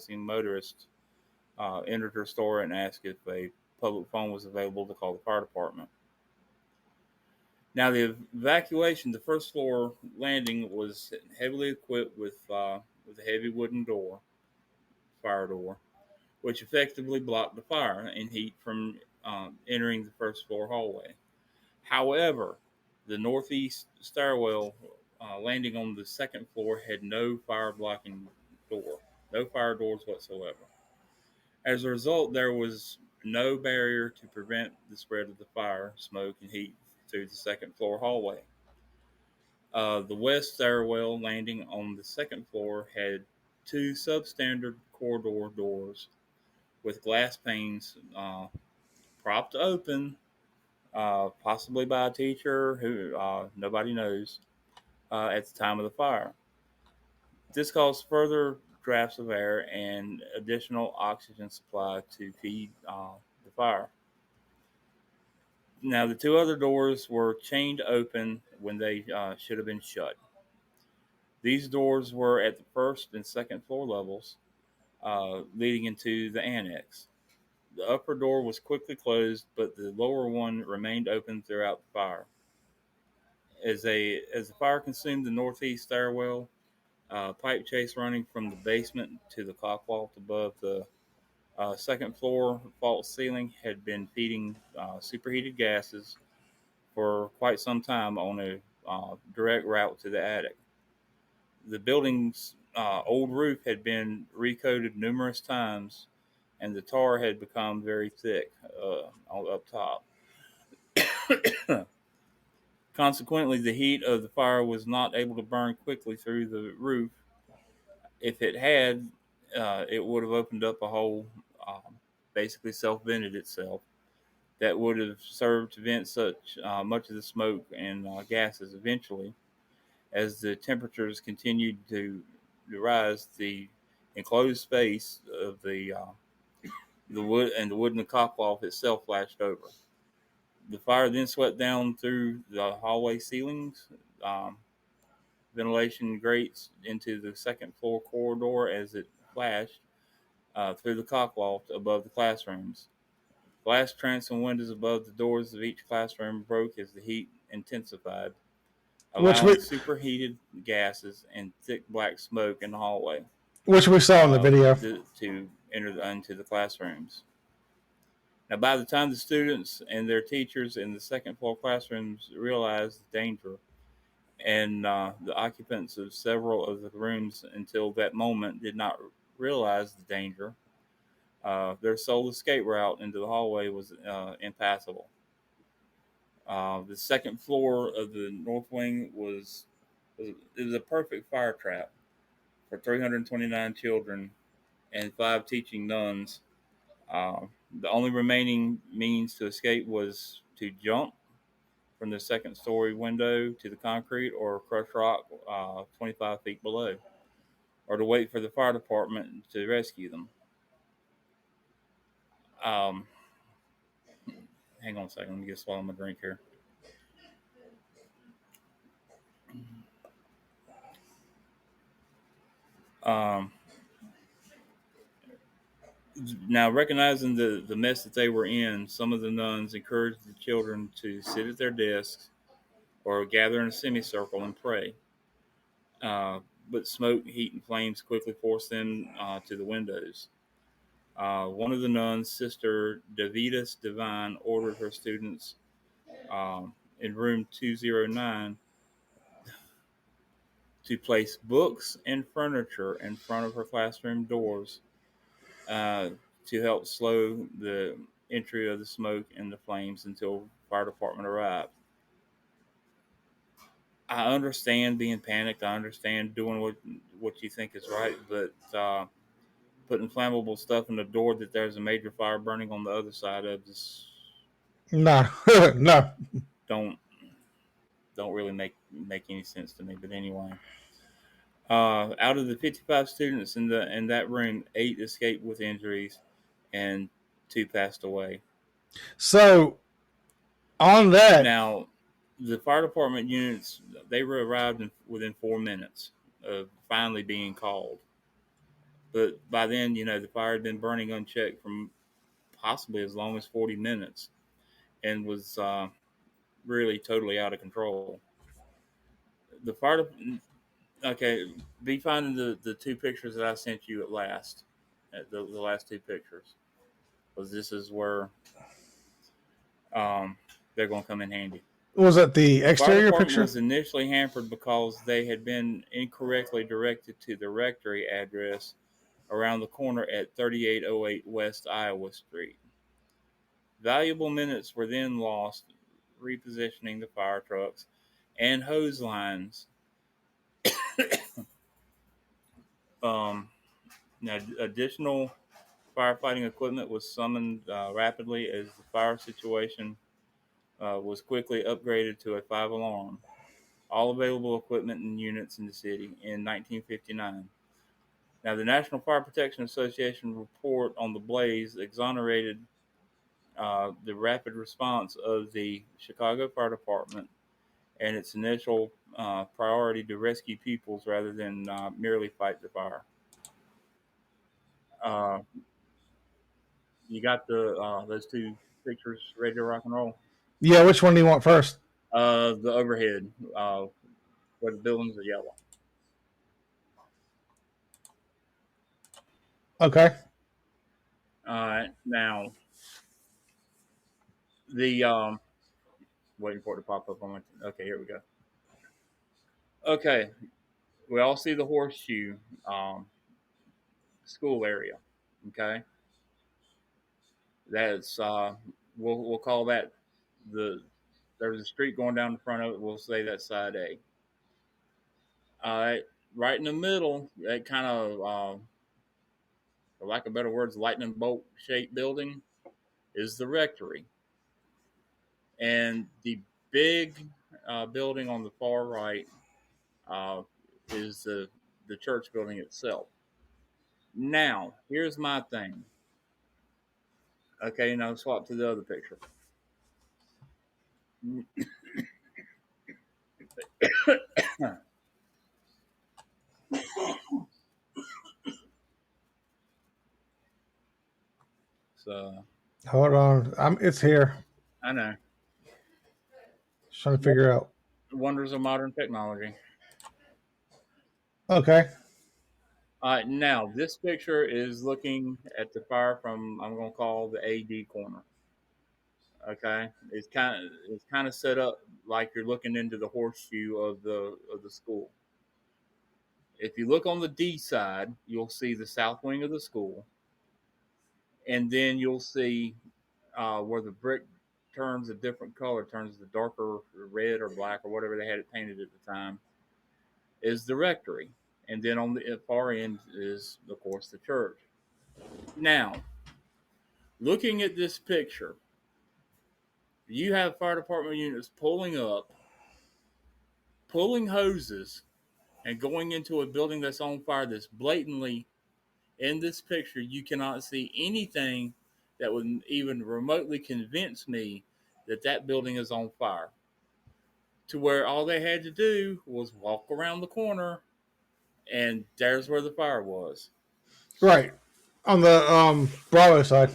motorist entered her store and asked if a public phone was available to call the fire department. Now, the evacuation, the first floor landing was heavily equipped with a heavy wooden fire door, which effectively blocked the fire and heat from entering the first floor hallway. However, the northeast stairwell landing on the second floor had no fire blocking door, no fire doors whatsoever. As a result, there was no barrier to prevent the spread of the fire, smoke, and heat through the second floor hallway. The west stairwell landing on the second floor had two substandard corridor doors with glass panes propped open, possibly by a teacher who nobody knows, at the time of the fire. This caused further drafts of air and additional oxygen supply to feed the fire. Now, the two other doors were chained open when they should have been shut. These doors were at the first and second floor levels, leading into the annex. The upper door was quickly closed, but the lower one remained open throughout the fire. As the fire consumed the northeast stairwell, pipe chase running from the basement to the clock vault above the second floor vault ceiling had been feeding superheated gases for quite some time on a direct route to the attic. The building's old roof had been recoated numerous times, and the tar had become very thick up top. Consequently, the heat of the fire was not able to burn quickly through the roof. If it had, it would have opened up a hole, basically self vented itself, that would have served to vent such much of the smoke and gases. Eventually, as the temperatures continued to rise, the enclosed space of the wood and the wooden cockloft itself flashed over. The fire then swept down through the hallway ceilings, um, ventilation grates into the second floor corridor as it flashed through the cockloft above the classrooms. Glass transom windows above the doors of each classroom broke as the heat intensified, which we allowing superheated gases and thick black smoke in the hallway which we saw in the video. to enter into the classrooms. Now, by the time the students and their teachers in the second floor classrooms realized the danger, and the occupants of several of the rooms until that moment did not realize the danger, their sole escape route into the hallway was impassable. The second floor of the north wing was a perfect fire trap for 329 children and 5 teaching nuns. The only remaining means to escape was to jump from the second story window to the concrete or crush rock 25 feet below, or to wait for the fire department to rescue them. Um, Hang on a second, let me get swallow my drink here. Um, Now, recognizing the mess that they were in, some of the nuns encouraged the children to sit at their desks or gather in a semicircle and pray. Uh, but smoke, heat, and flames quickly forced them to the windows. One of the nuns, Sister Davidus Divine, ordered her students in room 209 to place books and furniture in front of her classroom doors uh, to help slow the entry of the smoke and the flames until fire department arrived. I understand being panicked. I understand doing what you think is right, but putting flammable stuff in the door that there's a major fire burning on the other side of this No, no. don't really make any sense to me. But anyway, out of the 55 students in that room, 8 escaped with injuries, and 2 passed away. So on that, Now, the fire department units, they were arrived within 4 minutes of finally being called. But by then, the fire had been burning unchecked for possibly as long as 40 minutes and was really totally out of control. The fire, okay, be finding the 2 pictures that I sent you the last 2 pictures, because this is where they're going to come in handy. was it the The fire exterior department picture? was initially hampered because they had been incorrectly directed to the rectory address around the corner at 3808 West Iowa Street. Valuable minutes were then lost repositioning the fire trucks and hose lines. um, Now, additional firefighting equipment was summoned rapidly as the fire situation was quickly upgraded to a 5 alarm. All available equipment and units in the city in 1959. Now, the National Fire Protection Association report on the blaze exonerated the rapid response of the Chicago Fire Department and its initial priority to rescue peoples rather than merely fight the fire. Uh, you got the those two pictures ready to rock and roll? Yeah, which one do you want first? The overhead, where the buildings are yellow. Okay. All right, now the waiting for it to pop up on my. Okay, here we go. Okay, we all see the horseshoe um, school area. Okay, that's we'll call that the there's a street going down the front of it. We'll say that's side A. All right, right in the middle, that kind of for lack of better words, lightning bolt shaped building is the rectory, and the big building on the far right uh, is the church building itself. Now, here's my thing. Okay, now swap to the other picture. So Hold on. It's here. I know. Just trying to figure out. Wonders of modern technology. Okay. All right, now this picture is looking at the fire from I'm going to call the AD corner. Okay, it's kind of set up like you're looking into the horseshoe of the school. If you look on the D side, you'll see the south wing of the school, and then you'll see where the brick turns a different color, turns the darker red or black or whatever they had it painted at the time, is the rectory. And then on the far end is, of course, the church. Now, looking at this picture, you have fire department units pulling up, pulling hoses, and going into a building that's on fire that's blatantly in this picture. You cannot see anything that would even remotely convince me that that building is on fire. To where all they had to do was walk around the corner, and there's where the fire was. Right. On the Bravo side.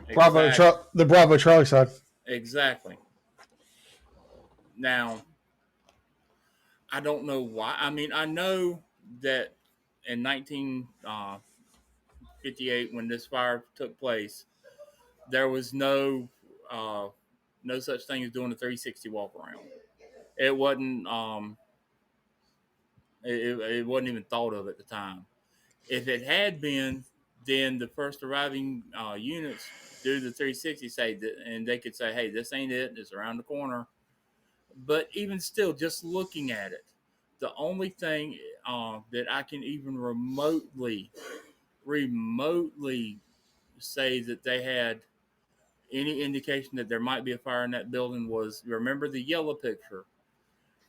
Exactly. The Bravo Charlie side. Exactly. Now, I don't know why. I mean, I know that in 1958, when this fire took place, there was no such thing as doing a 360 walk around. It wasn't it wasn't even thought of at the time. If it had been, then the first arriving units do the 360 say that, and they could say, "Hey, this ain't it. It's around the corner." But even still, just looking at it, the only thing that I can even remotely say that they had any indication that there might be a fire in that building was, remember the yellow picture?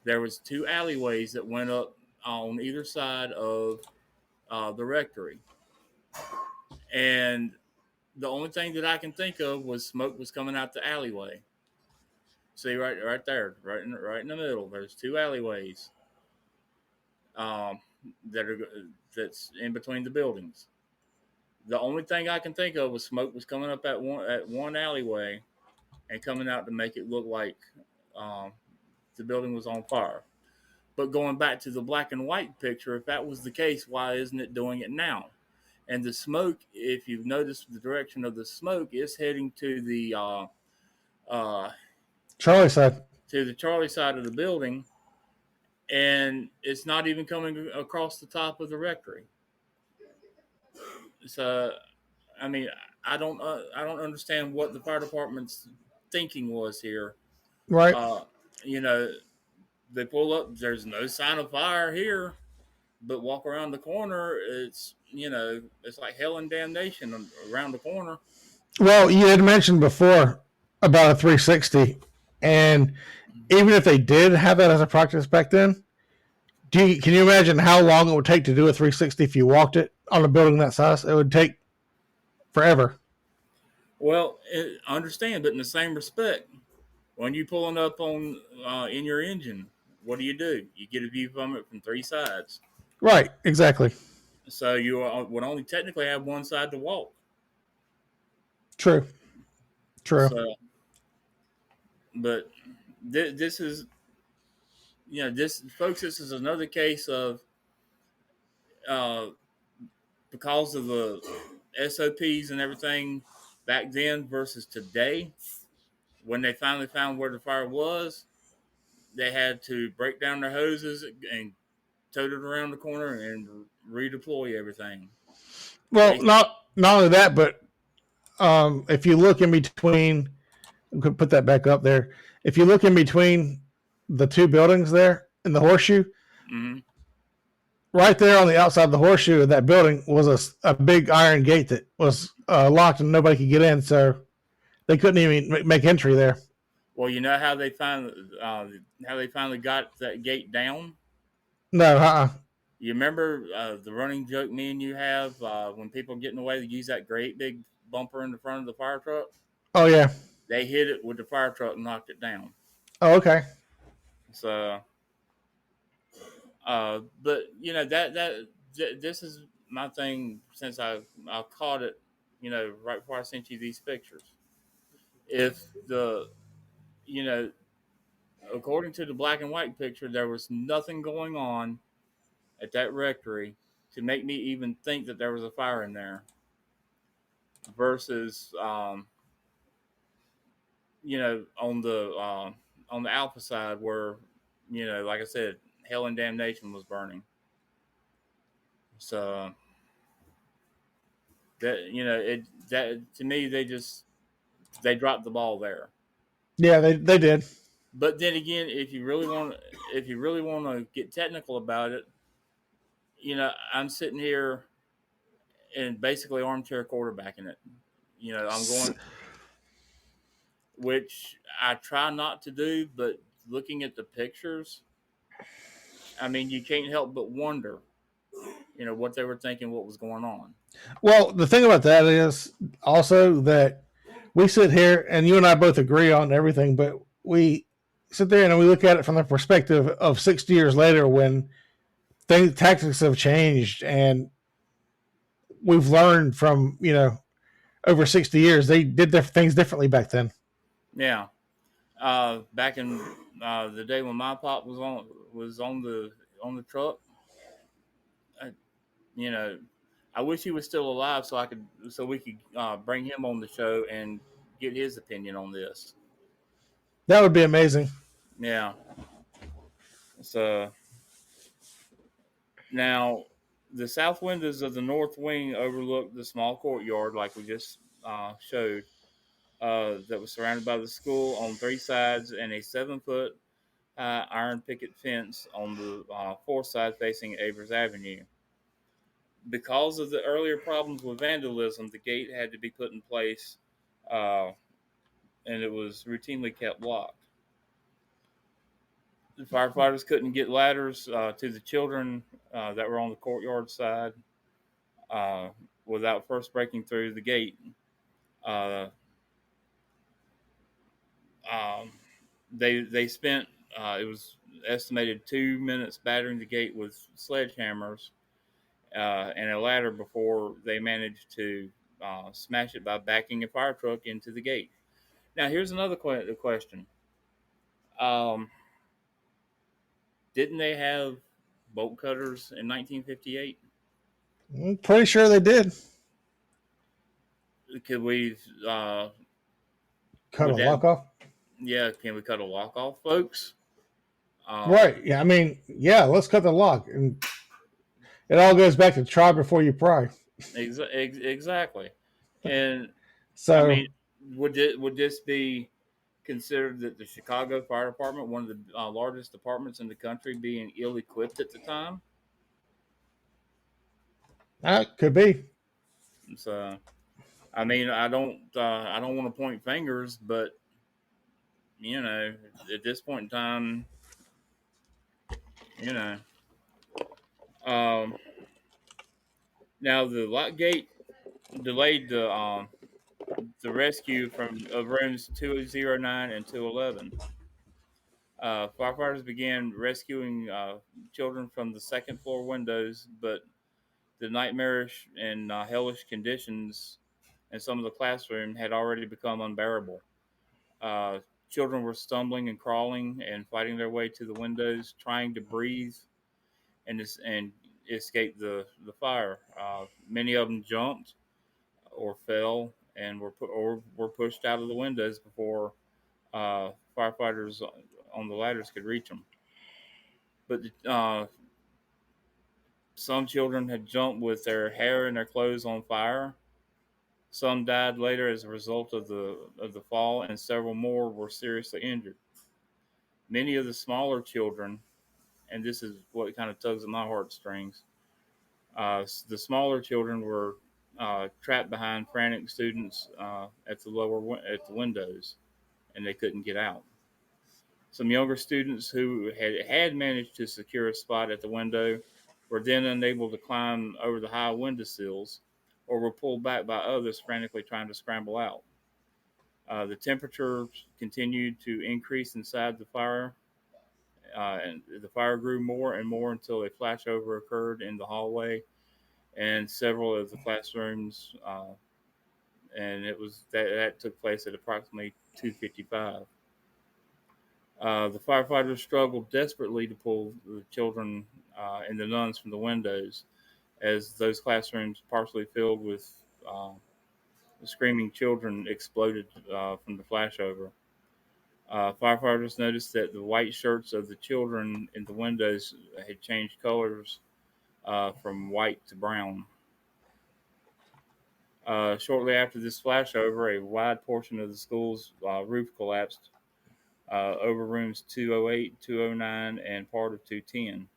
There was two alleyways that went up on either side of the rectory, and the only thing that I can think of was smoke was coming out the alleyway. See, right there, right in the middle. There's two alleyways um, that are that's in between the buildings. The only thing I can think of was smoke was coming up at one alleyway and coming out to make it look like um, the building was on fire. But going back to the black and white picture, if that was the case, why isn't it doing it now? And the smoke, if you've noticed the direction of the smoke, is heading uh, Charlie side. to the Charlie side of the building, and it's not even coming across the top of the rectory. So, I mean, I don't understand what the fire department's thinking was here. Right. Uh, you know, they pull up. There's no sign of fire here, but walk around the corner. It's like hell and damnation around the corner. Well, you had mentioned before about a 360, and even if they did have that as a practice back then, can you imagine how long it would take to do a 360 if you walked it on a building that size? It would take forever. Well, understand, but in the same respect, when you pulling up on in your engine, what do? You get a view from it from three sides, Right. Exactly. so you would only technically have one side to walk. True. True. So, but this is, this folks. This is another case of uh, because of the SOPs and everything back then versus today. When they finally found where the fire was, they had to break down their hoses and tote it around the corner and redeploy everything. Well, They, not only that, but if you look in between, we could put that back up there. If you look in between the two buildings there in the horseshoe, mm-hmm. right there on the outside of the horseshoe of that building was a big iron gate that was locked and nobody could get in, so they couldn't even make entry there. Well, you know how they finally got that gate down. No, You remember the running joke me and you have when people getting away, they use that great big bumper in the front of the fire truck. Oh yeah. They hit it with the fire truck and knocked it down. Oh okay. So, but this is my thing since I caught it, right before I sent you these pictures. If the you know according to the black and white picture, there was nothing going on at that rectory to make me even think that there was a fire in there. Versus, on the alpha side where, like I said, hell and damnation was burning. So that to me they dropped the ball there. Yeah, they did. But then again, if you really want to get technical about it, I'm sitting here and basically armchair quarterbacking it. I'm going, which I try not to do, but looking at the pictures, I mean, you can't help but wonder, what they were thinking, what was going on. Well, the thing about that is also that we sit here and you and I both agree on everything, but we sit there and we look at it from the perspective of 60 years later when tactics have changed and we've learned from, over 60 years, they did their things differently back then. Yeah. Back in the day when my pop was on the truck, I, you know, I wish he was still alive so we could bring him on the show and get his opinion on this. That would be amazing. Yeah. So now the south windows of the north wing overlook the small courtyard, like we just showed, that was surrounded by the school on three sides and a 7-foot iron picket fence on the fourth side facing Avers Avenue. Because of the earlier problems with vandalism, the gate had to be put in place, uh, and it was routinely kept locked. The firefighters couldn't get ladders to the children that were on the courtyard side uh, without first breaking through the gate. Uh, um, they spent it was estimated 2 minutes battering the gate with sledgehammers and a ladder before they managed to smash it by backing a fire truck into the gate. Now, here's another question. Um, didn't they have bolt cutters in 1958? I'm pretty sure they did. Could we Cut a would that lock off. yeah? Can we cut a lock off, folks? Right. Yeah. I mean, yeah, let's cut the lock. And it all goes back to try before you pry. Exactly. And I So, mean, would this be considered that the Chicago Fire Department, one of the largest departments in the country, being ill-equipped at the time? that could be. So, I mean, I don't want to point fingers, but at this point in time, you know, now the lock gate delayed the the rescue of rooms 209 and 211. Firefighters began rescuing children from the second floor windows, but the nightmarish and hellish conditions in some of the classroom had already become unbearable. Uh, Children were stumbling and crawling and fighting their way to the windows, trying to breathe and escape the fire. Many of them jumped or fell and were pushed out of the windows before firefighters on the ladders could reach them. But some children had jumped with their hair and their clothes on fire. Some died later as a result of the fall, and several more were seriously injured. Many of the smaller children, and this is what kind of tugs at my heartstrings, the smaller children were trapped behind frantic students at the windows, and they couldn't get out. Some younger students who had managed to secure a spot at the window were then unable to climb over the high window sills, or were pulled back by others frantically trying to scramble out. The temperature continued to increase inside the fire, and the fire grew more and more until a flashover occurred in the hallway and several of the classrooms, and it was that took place at approximately 2:55. The firefighters struggled desperately to pull the children and the nuns from the windows, as those classrooms, partially filled with screaming children, exploded from the flashover. Firefighters noticed that the white shirts of the children in the windows had changed colors from white to brown. Shortly after this flashover, a wide portion of the school's roof collapsed over rooms 208, 209, and part of 210.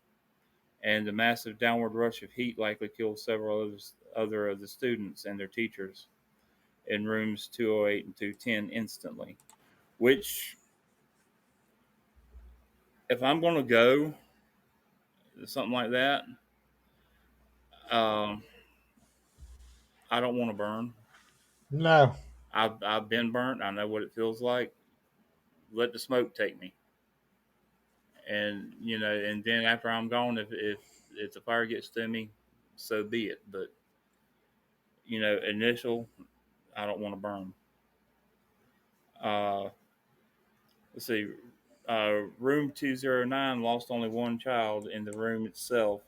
And the massive downward rush of heat likely killed several other of the students and their teachers in rooms 208 and 210 instantly. Which, if I'm going to go something like that, um, I don't want to burn. No. I've been burnt. I know what it feels like. Let the smoke take me, and and then after I'm gone, if the fire gets to me, so be it. But initial, I don't want to burn. Uh, let's see. Room 209 lost only one child in the room itself,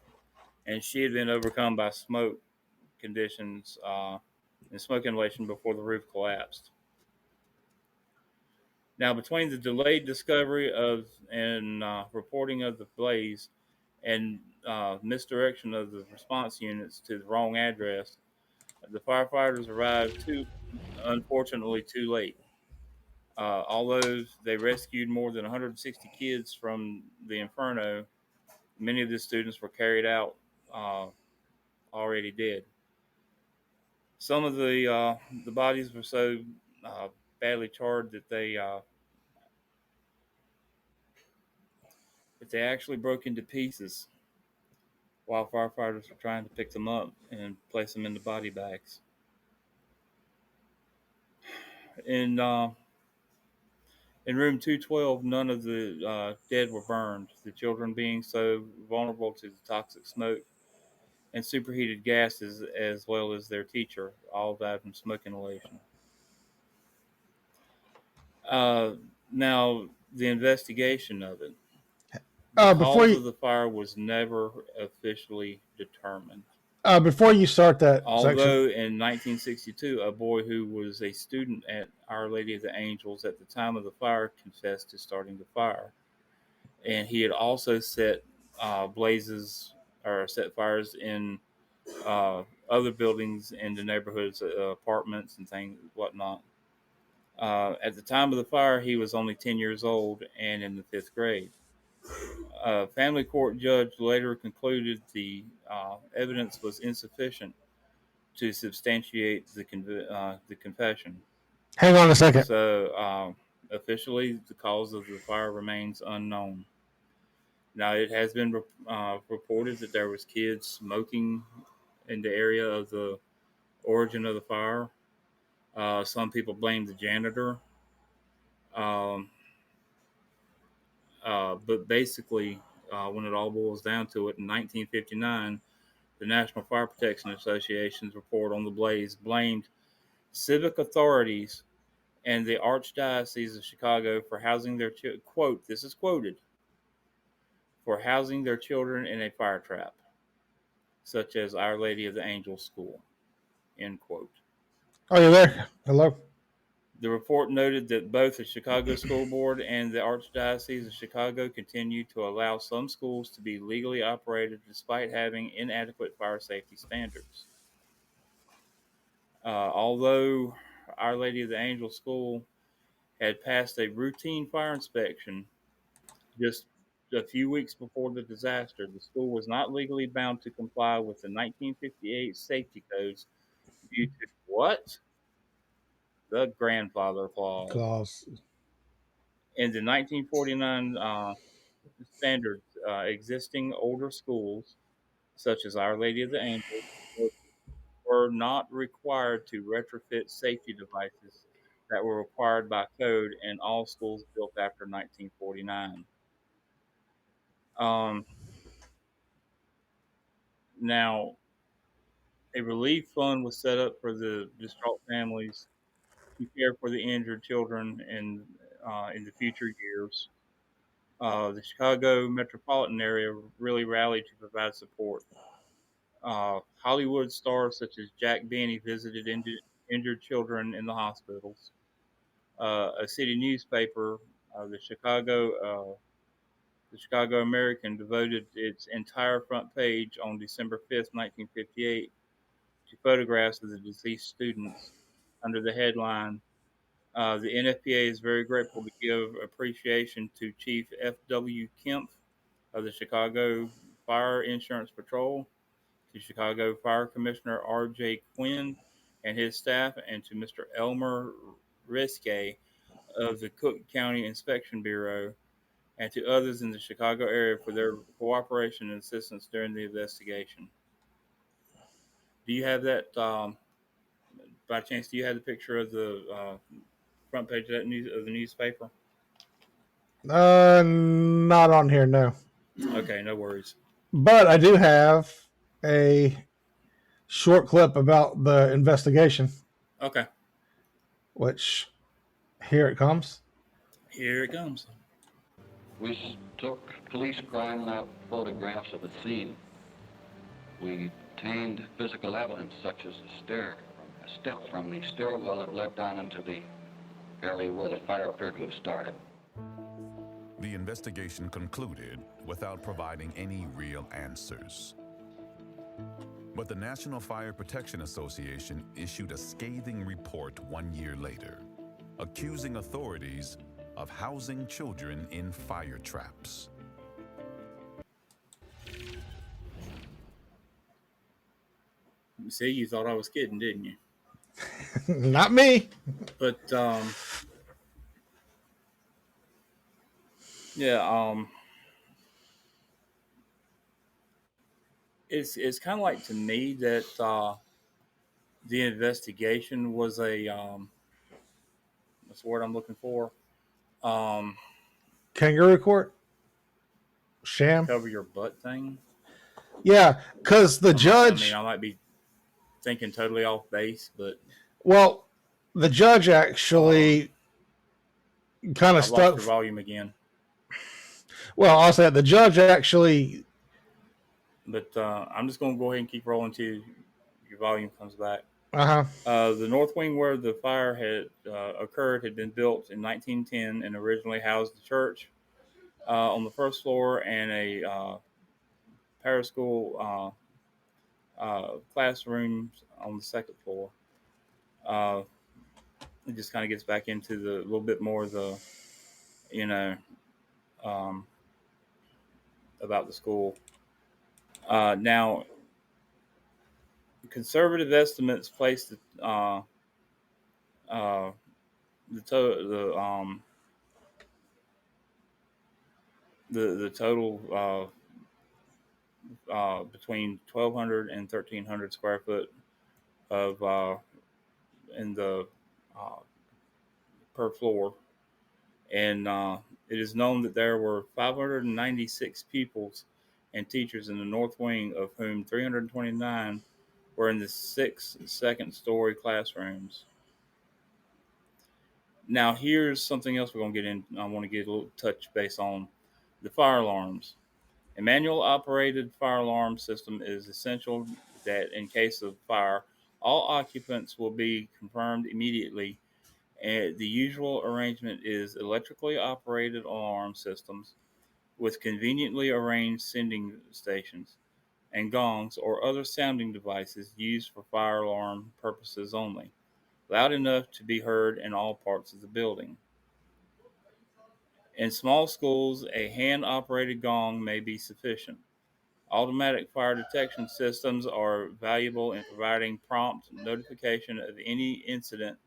and she had been overcome by smoke conditions and smoke inhalation before the roof collapsed. Now, between the delayed discovery of and reporting of the blaze and misdirection of the response units to the wrong address, the firefighters arrived unfortunately, too late. Although they rescued more than 160 kids from the inferno, many of the students were carried out uh, already dead. Some of the bodies were so uh, badly charred that they actually broke into pieces while firefighters were trying to pick them up and place them in the body bags. In in room 212, none of the dead were burned. The children, being so vulnerable to the toxic smoke and superheated gases, as well as their teacher, all died from smoke inhalation. Uh, Now, the investigation of it. The Before cause you of the fire was never officially determined. before you start that section, Although in 1962, a boy who was a student at Our Lady of the Angels at the time of the fire confessed to starting the fire. And he had also set blazes or set fires in other buildings in the neighborhoods, apartments and things, whatnot. At the time of the fire, he was only 10 years old and in the fifth grade. A family court judge later concluded the evidence was insufficient to substantiate the confession. hang on a second. So, officially, the cause of the fire remains unknown. Now, it has been reported that there was kids smoking in the area of the origin of the fire. Some people blame the janitor. Um, but basically, when it all boils down to it, in 1959, the National Fire Protection Association's report on the blaze blamed civic authorities and the Archdiocese of Chicago for housing their quote. This is quoted for housing their children in a fire trap, such as Our Lady of the Angels School. End quote. Oh, you there? Hello. The report noted that both the Chicago School Board and the Archdiocese of Chicago continue to allow some schools to be legally operated despite having inadequate fire safety standards. Although Our Lady of the Angel School had passed a routine fire inspection just a few weeks before the disaster, the school was not legally bound to comply with the 1958 safety codes due to what? The grandfather clause. Claus. In the 1949 standards, existing older schools, such as Our Lady of the Angels, were not required to retrofit safety devices that were required by code in all schools built after 1949. Um, Now, a relief fund was set up for the distraught families to care for the injured children in the future years. The Chicago metropolitan area really rallied to provide support. Hollywood stars such as Jack Benny visited injured children in the hospitals. A city newspaper, uh, the Chicago the Chicago American, devoted its entire front page on December 5th, 1958, to photographs of the deceased students under the headline, "The NFPA is very grateful to give appreciation to Chief F.W. Kemp of the Chicago Fire Insurance Patrol, to Chicago Fire Commissioner R.J. Quinn and his staff, and to Mr. Elmer Riske of the Cook County Inspection Bureau, and to others in the Chicago area for their cooperation and assistance during the investigation." Do you have that? By chance, do you have the picture of the front page of the newspaper? Not on here, no. Okay, no worries. But I do have a short clip about the investigation, Okay, which here it comes. here it comes. We took police crime lab photographs of the scene. We obtained physical evidence such as a step from the stairwell that led down into the area where the fire appeared to have started. The investigation concluded without providing any real answers. But the National Fire Protection Association issued a scathing report 1 year later, accusing authorities of housing children in fire traps. See, you thought I was kidding, didn't you? Not me. But yeah, it's kind of like to me that the investigation was a what's the word I'm looking for? Um, Kangaroo court? Sham? Cover your butt thing. Yeah, because the judge. I might be thinking totally off base, but Well, the judge actually kind of I've lost stuck. your volume again. Well, I'll say it, the judge actually. But I'm just going to go ahead and keep rolling till your volume comes back. Uh huh. The north wing where the fire had occurred had been built in 1910 and originally housed the church on the first floor and a paraschool classrooms on the second floor. Uh, it just kind of gets back into the little bit more of the, you know, um, about the school. Now, conservative estimates place the total between 1,200 and 1,300 square foot of in the uh, per floor. And it is known that there were 596 pupils and teachers in the north wing, of whom 329 were in the six second-story classrooms. Now, here's something else we're going to get in. I want to get a little touch base on the fire alarms. A manual operated fire alarm system is essential that in case of fire, all occupants will be confirmed immediately. And the usual arrangement is electrically operated alarm systems with conveniently arranged sending stations and gongs or other sounding devices used for fire alarm purposes only, loud enough to be heard in all parts of the building. In small schools, a hand operated gong may be sufficient. Automatic fire detection systems are valuable in providing prompt notification of any incident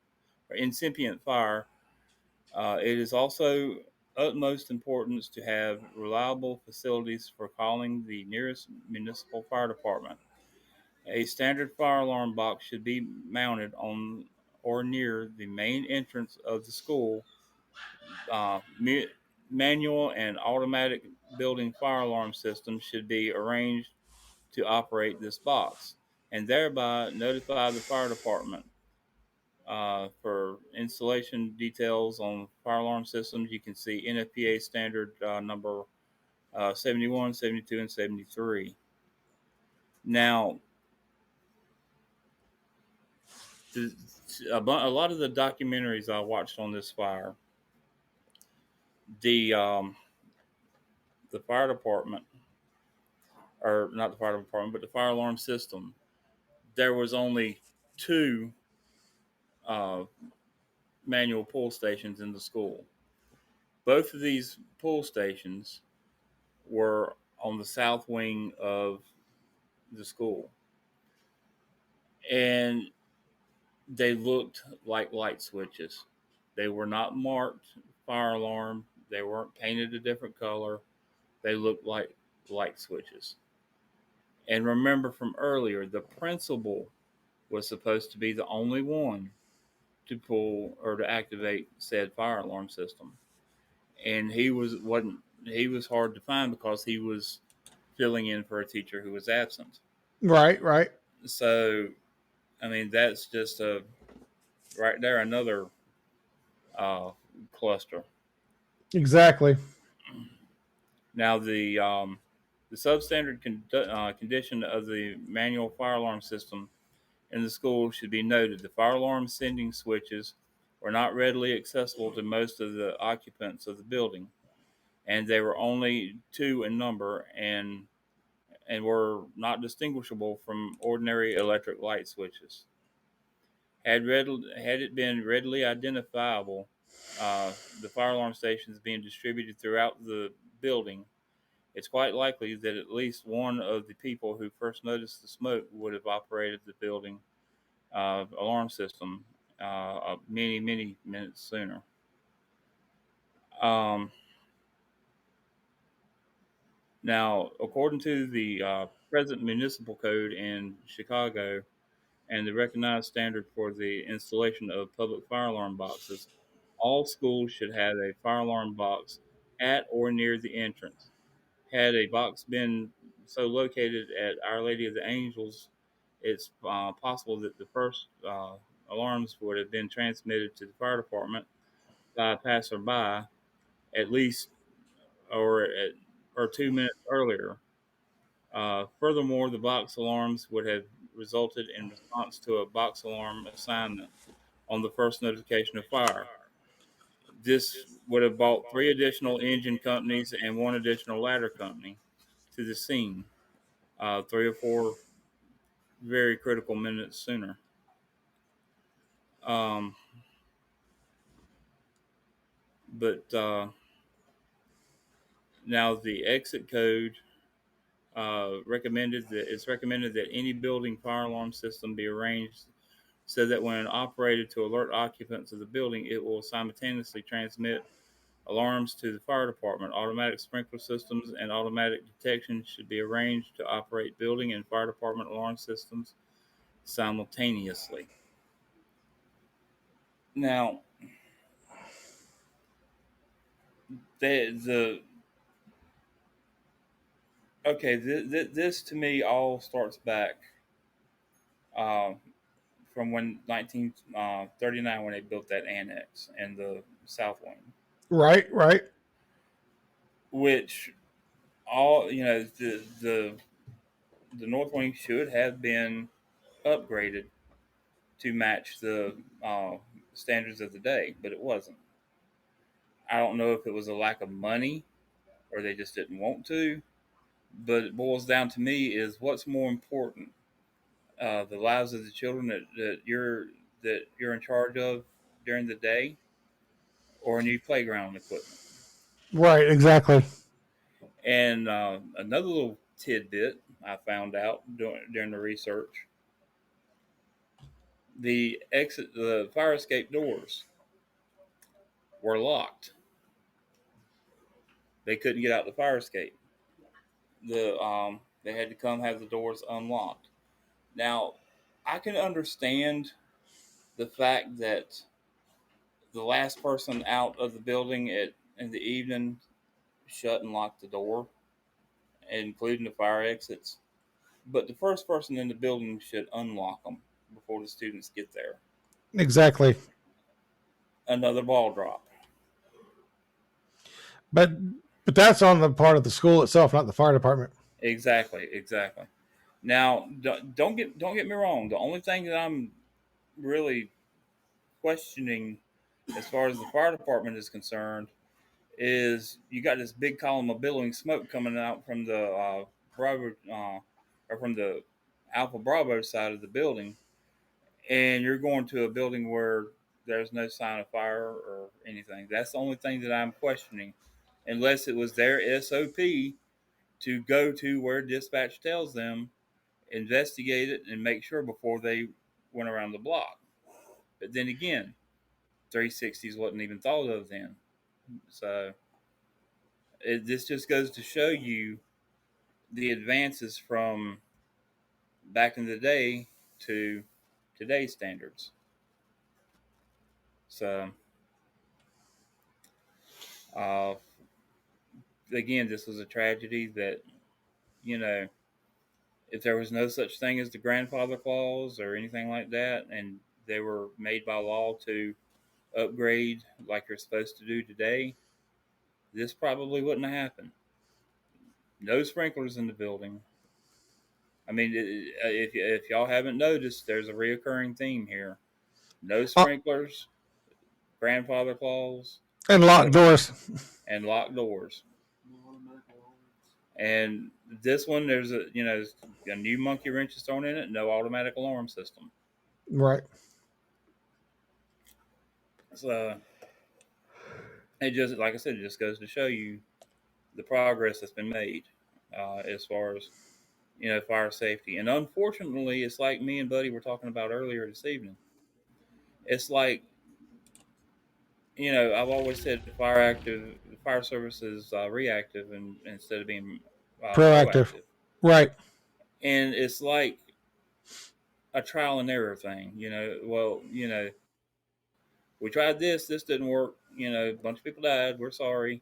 or incipient fire. It is also utmost importance to have reliable facilities for calling the nearest municipal fire department. A standard fire alarm box should be mounted on or near the main entrance of the school. Uh, Manual and automatic building fire alarm systems should be arranged to operate this box and thereby notify the fire department. For installation details on fire alarm systems, you can see NFPA standard number 71, 72, and 73. Now, a lot of the documentaries I watched on this fire, the um, the fire department, or not the fire department, but the fire alarm system, there was only two uh, manual pull stations in the school. Both of these pull stations were on the south wing of the school, and they looked like light switches. They were not marked fire alarm. They weren't painted a different color. They looked like light switches. And remember from earlier, the principal was supposed to be the only one to pull or to activate said fire alarm system. And he was hard to find because he was filling in for a teacher who was absent. Right, right. So, I mean, that's just a right there another uh, cluster. Exactly. Now, the substandard condition of the manual fire alarm system in the school should be noted. The fire alarm sending switches were not readily accessible to most of the occupants of the building, and they were only two in number and were not distinguishable from ordinary electric light switches. Had it been readily identifiable, the fire alarm stations being distributed throughout the building, it's quite likely that at least one of the people who first noticed the smoke would have operated the building alarm system many, many minutes sooner. Um, Now, according to the present municipal code in Chicago and the recognized standard for the installation of public fire alarm boxes, all schools should have a fire alarm box at or near the entrance. Had a box been so located at Our Lady of the Angels, it's possible that the first alarms would have been transmitted to the fire department by a passerby at least or at, or 2 minutes earlier. Furthermore, the box alarms would have resulted in response to a box alarm assignment on the first notification of fire. This would have brought three additional engine companies and one additional ladder company to the scene, 3 or 4 very critical minutes sooner. Um, but Now the exit code recommended that any building fire alarm system be arranged so that when operated to alert occupants of the building, it will simultaneously transmit alarms to the fire department. Automatic sprinkler systems and automatic detection should be arranged to operate building and fire department alarm systems simultaneously. Now, the okay, this to me all starts back uh, from when 1939 when they built that annex and the South Wing, Right. which all the North Wing should have been upgraded to match the standards of the day, but it wasn't. I don't know if it was a lack of money or they just didn't want to, but it boils down to me is what's more important, the lives of the children that you're in charge of during the day, or new playground equipment. Right, exactly. And another little tidbit I found out during the research: the fire escape doors were locked. They couldn't get out the fire escape. They had to come have the doors unlocked. Now, I can understand the fact that the last person out of the building in the evening shut and locked the door, including the fire exits. But the first person in the building should unlock them before the students get there. Exactly. Another ball drop. But that's on the part of the school itself, not the fire department. Exactly. Now, don't get me wrong. The only thing that I'm really questioning, as far as the fire department is concerned, is you got this big column of billowing smoke coming out from the Bravo or from the Alpha Bravo side of the building, and you're going to a building where there's no sign of fire or anything. That's the only thing that I'm questioning, unless it was their SOP to go to where dispatch tells them, investigate it, and make sure before they went around the block. But then again, 360s wasn't even thought of then. So this just goes to show you the advances from back in the day to today's standards. So, uh, again, this was a tragedy that, you know, if there was no such thing as the grandfather clause or anything like that, and they were made by law to upgrade like you're supposed to do today, this probably wouldn't have happened. No sprinklers in the building. I mean, if y'all haven't noticed, there's a reoccurring theme here. No sprinklers, grandfather clause, And locked doors. and locked doors. And this one, there's a new monkey wrench is thrown in it. No automatic alarm system. Right. So it just, like I said, it just goes to show you the progress that's been made as far as fire safety. And unfortunately, it's like me and Buddy were talking about earlier this evening. It's like, I've always said fire service is reactive and instead of being Proactive. Right. And it's like a trial and error thing. We tried this didn't work. A bunch of people died. We're sorry.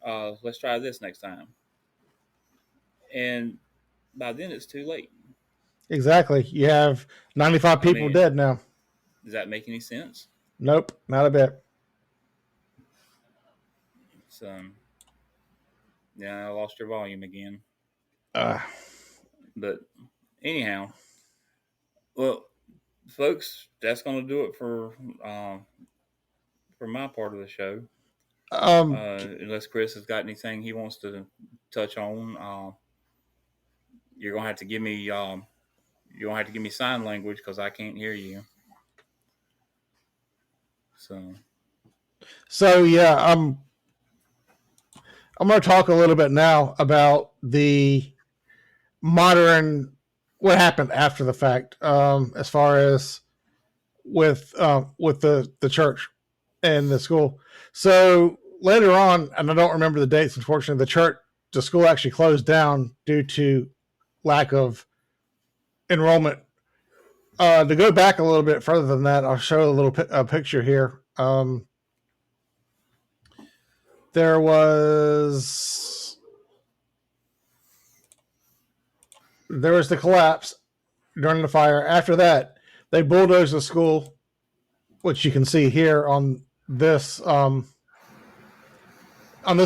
Let's try this next time. And by then it's too late. Exactly. You have 95 people dead now. Does that make any sense? Nope, not a bit. So, yeah, I lost your volume again. But anyhow, well, folks, that's going to do it for my part of the show. Unless Chris has got anything he wants to touch on, you're gonna have to give me sign language because I can't hear you. So yeah, I'm going to talk a little bit now about the modern what happened after the fact, as far as with the church and the school. So later on, and I don't remember the dates, unfortunately, the school actually closed down due to lack of enrollment To go back a little bit further than that, I'll show a little picture here. There was the collapse during the fire. After that, they bulldozed the school, which you can see here on this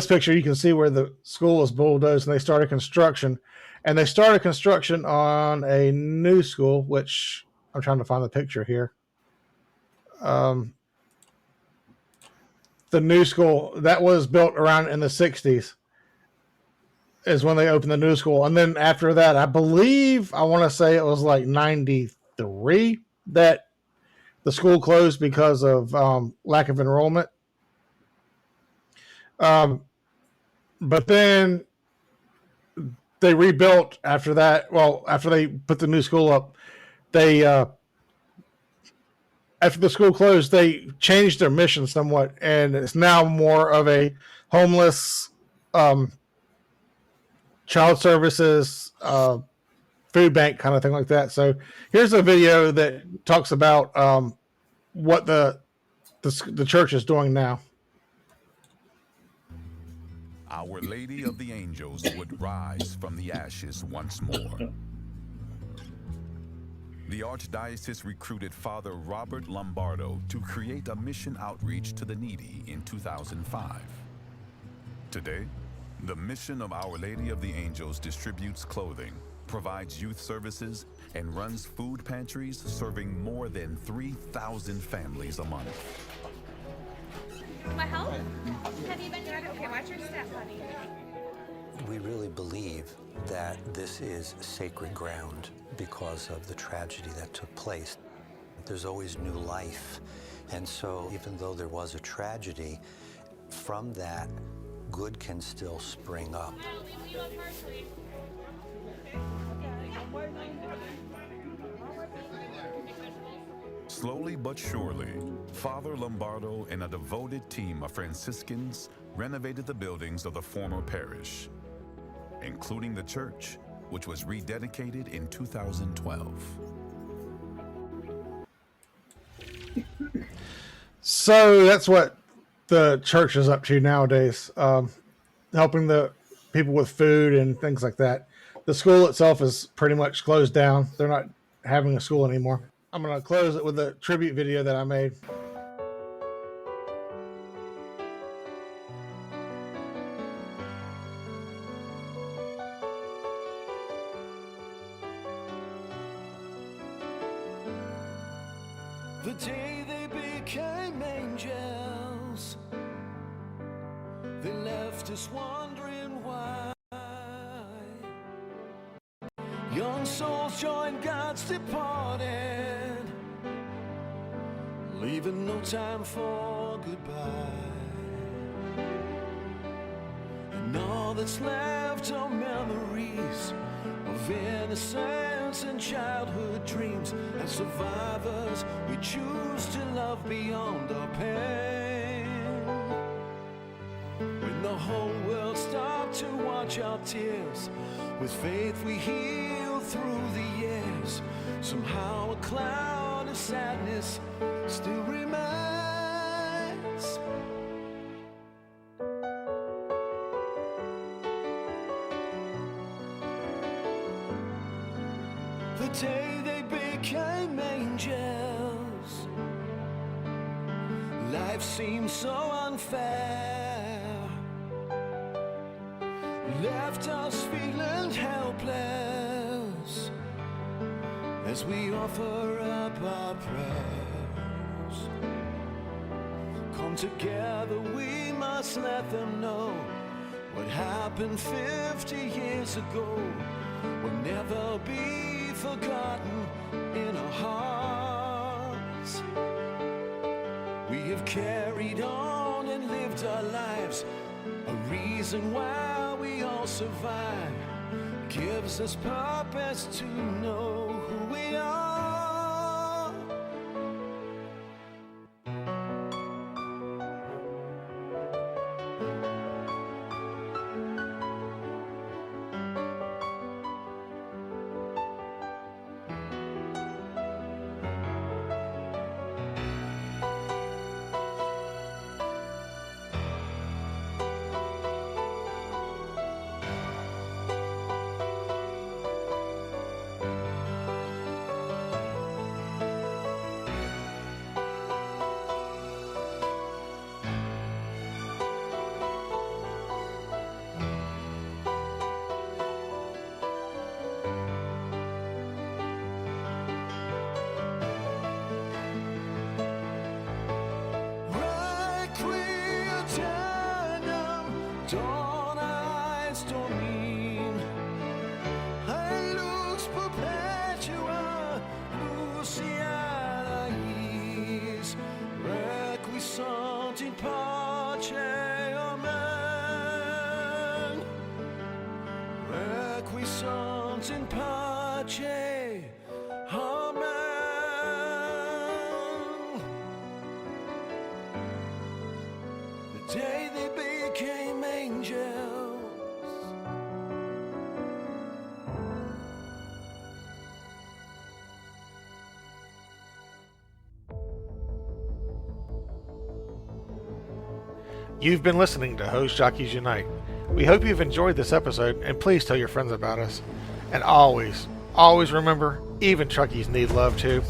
picture. You can see where the school was bulldozed, and they started construction. And they started construction on a new school, which I'm trying to find the picture here. The new school that was built around in the 60s is when they opened the new school. And then after that, I want to say it was like 93 that the school closed because of lack of enrollment. But then they rebuilt after that. Well, after they put the new school up, after the school closed, they changed their mission somewhat, and it's now more of a homeless, child services, food bank kind of thing like that. So here's a video that talks about what the church is doing now. Our Lady of the Angels would rise from the ashes once more. The Archdiocese recruited Father Robert Lombardo to create a mission outreach to the needy in 2005. Today, the mission of Our Lady of the Angels distributes clothing, provides youth services, and runs food pantries serving more than 3,000 families a month. My help? Have you been doing okay? Watch your step, honey. We really believe that this is sacred ground because of the tragedy that took place. There's always new life. And so even though there was a tragedy, from that, good can still spring up. Slowly but surely, Father Lombardo and a devoted team of Franciscans renovated the buildings of the former parish, including the church, which was rededicated in 2012. So that's what the church is up to nowadays, helping the people with food and things like that. The school itself is pretty much closed down. They're not having a school anymore. I'm going to close it with a tribute video that I made. The day they became angels, they left us wondering why. Young souls joined God's departed, leaving no time for goodbye. And all that's left are memories of innocence and childhood dreams. As survivors, we choose to love beyond our pain. When the whole world stopped to watch our tears, with faith we heal through the years. Somehow a cloud of sadness still remains. The day they became angels, life seemed so unfair, left us feeling helpless as we offer up our prayers. Come together, we must let them know what happened 50 years ago will never be forgotten in our hearts. We have carried on and lived our lives, a reason why we all survive, gives us purpose to know who we are. acquiescence in pace. Amen. The day they became angels. You've been listening to Hose Jockeys Unite. We hope you've enjoyed this episode, and please tell your friends about us. And always, always remember, even truckies need love too.